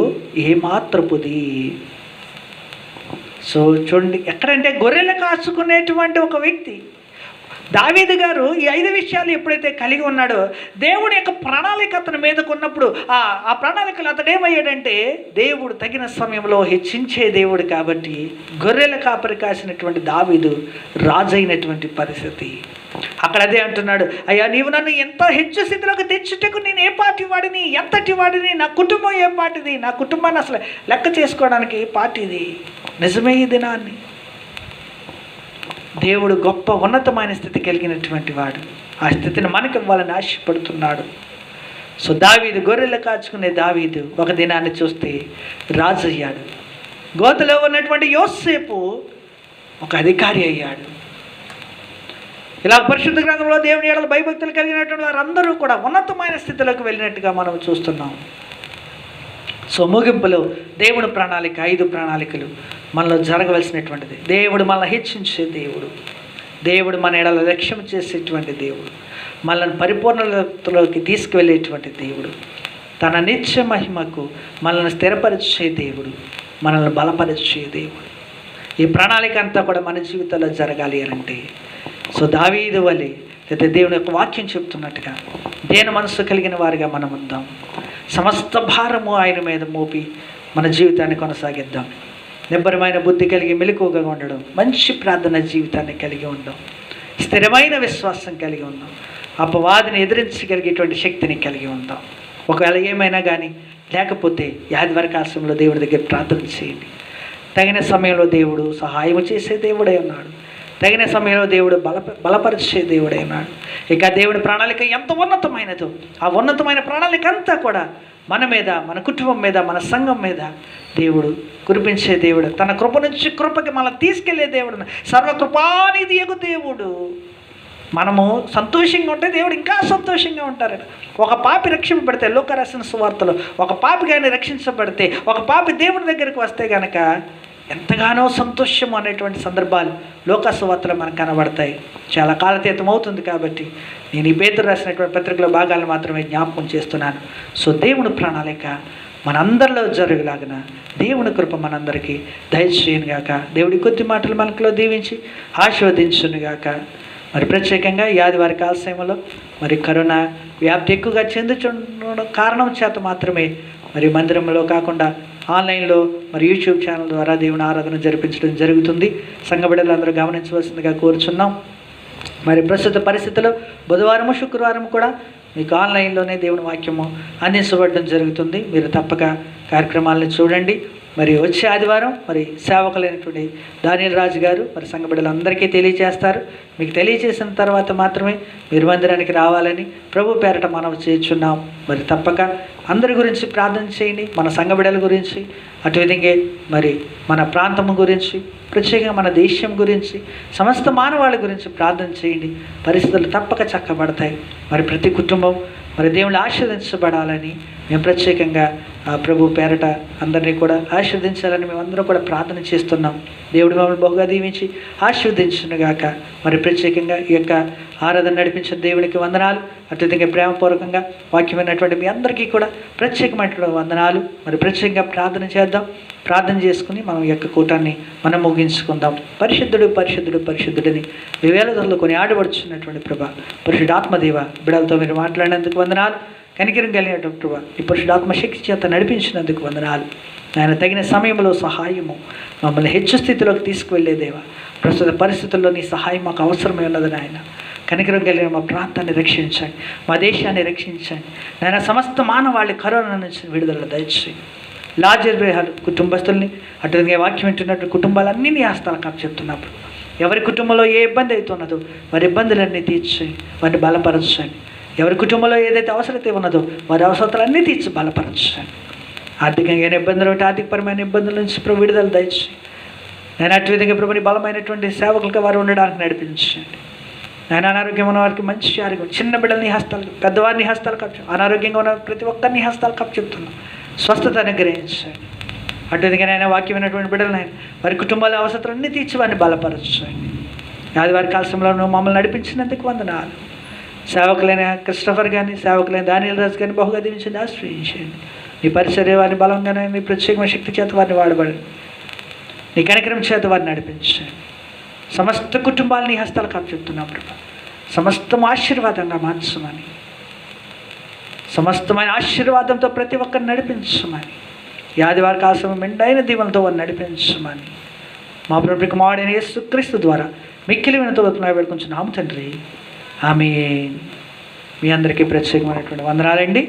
Speaker 1: ఏ మాత్రపుది. సో చూడండి, ఎక్కడంటే గొర్రెలు కాచుకునేటువంటి ఒక వ్యక్తి దావీదు గారు ఈ 5 విషయాలు ఎప్పుడైతే కలిగి ఉన్నాడో, దేవుడి యొక్క ప్రణాళిక అతని మీదకు ఉన్నప్పుడు ఆ ప్రణాళికలు అతడు ఏమయ్యాడంటే, దేవుడు తగిన సమయంలో హెచ్చించే దేవుడు. కాబట్టి గొర్రెల కాపరి కాసినటువంటి దావీదు రాజైనటువంటి పరిస్థితి. అక్కడ అదే అంటున్నాడు, అయ్యా నీవు నన్ను ఎంత హెచ్చు స్థితిలోకి తెచ్చుటకు నేను ఏ పాటి వాడిని, ఎంతటి వాడిని, నా కుటుంబం ఏ పాటిది, నా కుటుంబాన్ని అసలు లెక్క చేసుకోవడానికి ఏ పాటిది. నిజమే ఈ దినాన్ని దేవుడు గొప్ప ఉన్నతమైన స్థితి కలిగినటువంటి వాడు. ఆ స్థితిని మనకి ఇవ్వాలని ఆశపడుతున్నాడు. సో దావీదు, గొర్రెలు కాచుకునే దావీదు ఒక దినాన్ని చూస్తే రాజు అయ్యాడు. గోతలో ఉన్నటువంటి యోసేపు ఒక అధికారి అయ్యాడు. ఇలా పరిశుద్ధ గ్రంథంలో దేవుని యెడల భయభక్తులు కలిగినటువంటి వారందరూ కూడా ఉన్నతమైన స్థితిలోకి వెళ్ళినట్టుగా మనం చూస్తున్నాం. సో ముగింపులో దేవుడు ప్రణాళిక, 5 ప్రణాళికలు మనలో జరగవలసినటువంటిది. దేవుడు మనల్ని హెచ్చించే దేవుడు, దేవుడు మన ఎడల లక్ష్యం చేసేటువంటి దేవుడు, మనల్ని పరిపూర్ణతలోకి తీసుకువెళ్ళేటువంటి దేవుడు, తన నిత్య మహిమకు మనల్ని స్థిరపరిచే దేవుడు, మనల్ని బలపరిచే దేవుడు. ఈ ప్రణాళిక అంతా కూడా మన జీవితంలో జరగాలి అంటే, సో దావీదు వలె లేదా దేవుని యొక్క వాక్యం చెప్తున్నట్టుగా దేని మనసు కలిగిన వారిగా మనం ఉందాం. సమస్త భారము ఆయన మీద మోపి మన జీవితాన్ని కొనసాగిద్దాం. నిబ్బరమైన బుద్ధి కలిగి మెలకువగా ఉండడం, మంచి ప్రార్థన జీవితాన్ని కలిగి ఉందాం, స్థిరమైన విశ్వాసం కలిగి ఉందాం, అపవాదిని ఎదిరించగలిగేటువంటి శక్తిని కలిగి ఉందాం. ఒకవేళ ఏమైనా కానీ లేకపోతే ఆదివారం కాలంలో దేవుడి దగ్గర ప్రార్థన చేయండి. తగిన సమయంలో దేవుడు సహాయం చేసే దేవుడై ఉన్నాడు. తగిన సమయంలో దేవుడు బలపరిచే దేవుడై ఉన్నాడు. ఇక దేవుడి ప్రణాళిక ఎంత ఉన్నతమైనదో, ఆ ఉన్నతమైన ప్రణాళిక అంతా కూడా మన మీద, మన కుటుంబం మీద, మన సంఘం మీద దేవుడు కురిపించే దేవుడు, తన కృప నుంచి కృపకి మనం తీసుకెళ్లే దేవుడు, సర్వకృపానిధి యగు దేవుడు. మనము సంతోషంగా ఉంటే దేవుడు ఇంకా సంతోషంగా ఉంటారు. ఒక పాపి రక్షింపబడితే, లోక రాసిన సువార్తలో ఒక పాపి కానీ రక్షించబడితే, ఒక పాపి దేవుడి దగ్గరికి వస్తే కనుక ఎంతగానో సంతోషం అనేటువంటి సందర్భాలు లోకసువార్తలో మనకు కనబడతాయి. చాలా కాలతీతం అవుతుంది కాబట్టి నేను ఈ పేతురు రాసినటువంటి పత్రికలో భాగాలను మాత్రమే జ్ఞాపకం చేస్తున్నాను. సో దేవుని ప్రణాళిక మనందరిలో జరుగులాగిన దేవుని కృప మనందరికీ దయచేయునుగాక. దేవుడి కొద్ది మాటలు మనకులో దీవించి ఆశీర్వదించునుగాక. మరి ప్రత్యేకంగా ఈ ఆదివారి కాల సమయంలో మరి కరోనా వ్యాప్తి ఎక్కువగా చెందుతున్న కారణం చేత మాత్రమే మరి మందిరంలో కాకుండా ఆన్లైన్లో మరి యూట్యూబ్ ఛానల్ ద్వారా దేవుని ఆరాధన జరిపించడం జరుగుతుంది. సంఘ బిడ్డలందరూ గమనించవలసిందిగా కోరుచున్నాం. మరి ప్రస్తుత పరిస్థితుల్లో బుధవారము శుక్రవారం కూడా మీకు ఆన్లైన్లోనే దేవుని వాక్యము అందించబడడం జరుగుతుంది. మీరు తప్పక కార్యక్రమాలను చూడండి. మరి వచ్చే ఆదివారం మరి సేవకులైనటువంటి దానియేల్ రాజు గారు మరి సంఘ బిడ్డలందరికీ తెలియజేస్తారు. మీకు తెలియజేసిన తర్వాత మాత్రమే మీరు మందిరానికి రావాలని ప్రభు పేరట మనవి చేస్తున్నాం. మరి తప్పక అందరి గురించి ప్రార్థన చేయండి. మన సంఘ బిడ్డల గురించి, అటు విధంగా మరి మన ప్రాంతం గురించి, ప్రత్యేకంగా మన దేశం గురించి, సమస్త మానవాళి గురించి ప్రార్థన చేయండి. పరిస్థితులు తప్పక చక్కబడతాయి. మరి ప్రతి కుటుంబం మరి దేవుళ్ళు ఆశీర్వదించబడాలని మేము ప్రత్యేకంగా ప్రభు పేరట అందరినీ కూడా ఆశీర్వదించాలని మేమందరం కూడా ప్రార్థన చేస్తున్నాం. దేవుడు మమ్మల్ని బహుగా దీవించి ఆశీర్వదించునుగాక. మరి ప్రత్యేకంగా ఈ యొక్క ఆరాధన నడిపించిన దేవునికి వందనాలు. అత్యధికంగా ప్రేమపూర్వకంగా వాక్యమైనటువంటి మీ అందరికీ కూడా ప్రత్యేకమైనటువంటి వందనాలు. మరి ప్రత్యేకంగా ప్రార్థన చేద్దాం. ప్రార్థన చేసుకుని మనం ఈ యొక్క కూటాన్ని మనం ముగించుకుందాం. పరిశుద్ధుడు పరిశుద్ధుడు పరిశుద్ధుడిని వేవేలతో కొని ఆడబడుచున్నటువంటి ప్రభా, పరిశుద్ధాత్మదేవ, బిడలతో మీరు మాట్లాడినందుకు వందనాలు. కనికరం కలిగినటువంటి ప్రభా, ఈ పరిశుద్ధాత్మ శక్తి చేత నడిపించినందుకు వందనాలు. ఆయన తగిన సమయంలో సహాయము మమ్మల్ని హెచ్చు స్థితిలోకి తీసుకువెళ్ళేదేవా, ప్రస్తుత పరిస్థితుల్లో నీ సహాయం మాకు అవసరమై ఉన్నది నాయన. కనికరం కలిగిన మా ప్రాంతాన్ని రక్షించండి, మా దేశాన్ని రక్షించండి నాయన. సమస్త మానవాళి కరోనా నుంచి విడుదల దయచేయండి. లాజర్ బ్రేహాలు కుటుంబస్తుల్ని, అటుగా వాక్యం వింటున్నట్టు కుటుంబాలన్నీ నీ హస్తాలకు అప్పచెప్తున్నప్పుడు ఎవరి కుటుంబంలో ఏ ఇబ్బంది అవుతున్నదో వారి ఇబ్బందులన్నీ తీర్చండి, వారిని బలపరచండి. ఎవరి కుటుంబంలో ఏదైతే అవసరత ఉన్నదో వారి అవసరతలన్నీ తీర్చి బలపరచండి. ఆర్థికంగా ఏమైనా ఇబ్బందులు ఉంటే ఆర్థికపరమైన ఇబ్బందుల నుంచి ప్రభు విడుదల దయచేయండి. నేను అటు విధంగా ప్రభుని బలమైనటువంటి సేవకులుగా వారు ఉండడానికి నడిపించండి. నేను అనారోగ్యం ఉన్న వారికి మంచి ఆరోగ్యం, చిన్న బిడ్డలని హస్తాలు, పెద్దవారిని హస్తాలు కప్పు, అనారోగ్యంగా ఉన్న ప్రతి ఒక్కరిని హస్తాలు కప్పు చెప్తున్నాను. స్వస్థత అనుగ్రహించండి. అటు విధంగా నేను వాక్యమైనటువంటి బిడ్డలు వారి కుటుంబాల అవసరాలన్నీ తీర్చి వారిని బలపరచండి. ఆదివారి కాలశంలో నువ్వు మమ్మల్ని నడిపించినందుకు వందనాలు. సేవకులైన క్రిస్టఫర్ కానీ, సేవకులైన దానియేల్ రాజు కానీ బహుగా దీవించండి, ఆశ్రయించండి. నీ పరిచర్య వారిని బలంగానే నీ ప్రత్యేకమైన శక్తి చేత వారిని వాడబడి నీ కనికరం చేత వారిని నడిపించండి. సమస్త కుటుంబాలని నీ హస్తాలకు అప్పచెప్తున్నాం ప్రభా. సమస్తం ఆశీర్వాదంగా మార్చమని, సమస్తమైన ఆశీర్వాదంతో ప్రతి ఒక్కరిని నడిపించమని, ఈ ఆదివారి కాలం మెండైన దీవెనతో వారిని నడిపించమని మా ప్రభు కుమారుడైన యేసుక్రీస్తు ద్వారా మిక్కిలి వినతో వేడుకొంచున్నాము తండ్రి. ఆమేన్. మీ అందరికీ ప్రత్యేకమైనటువంటి వందనాలండి.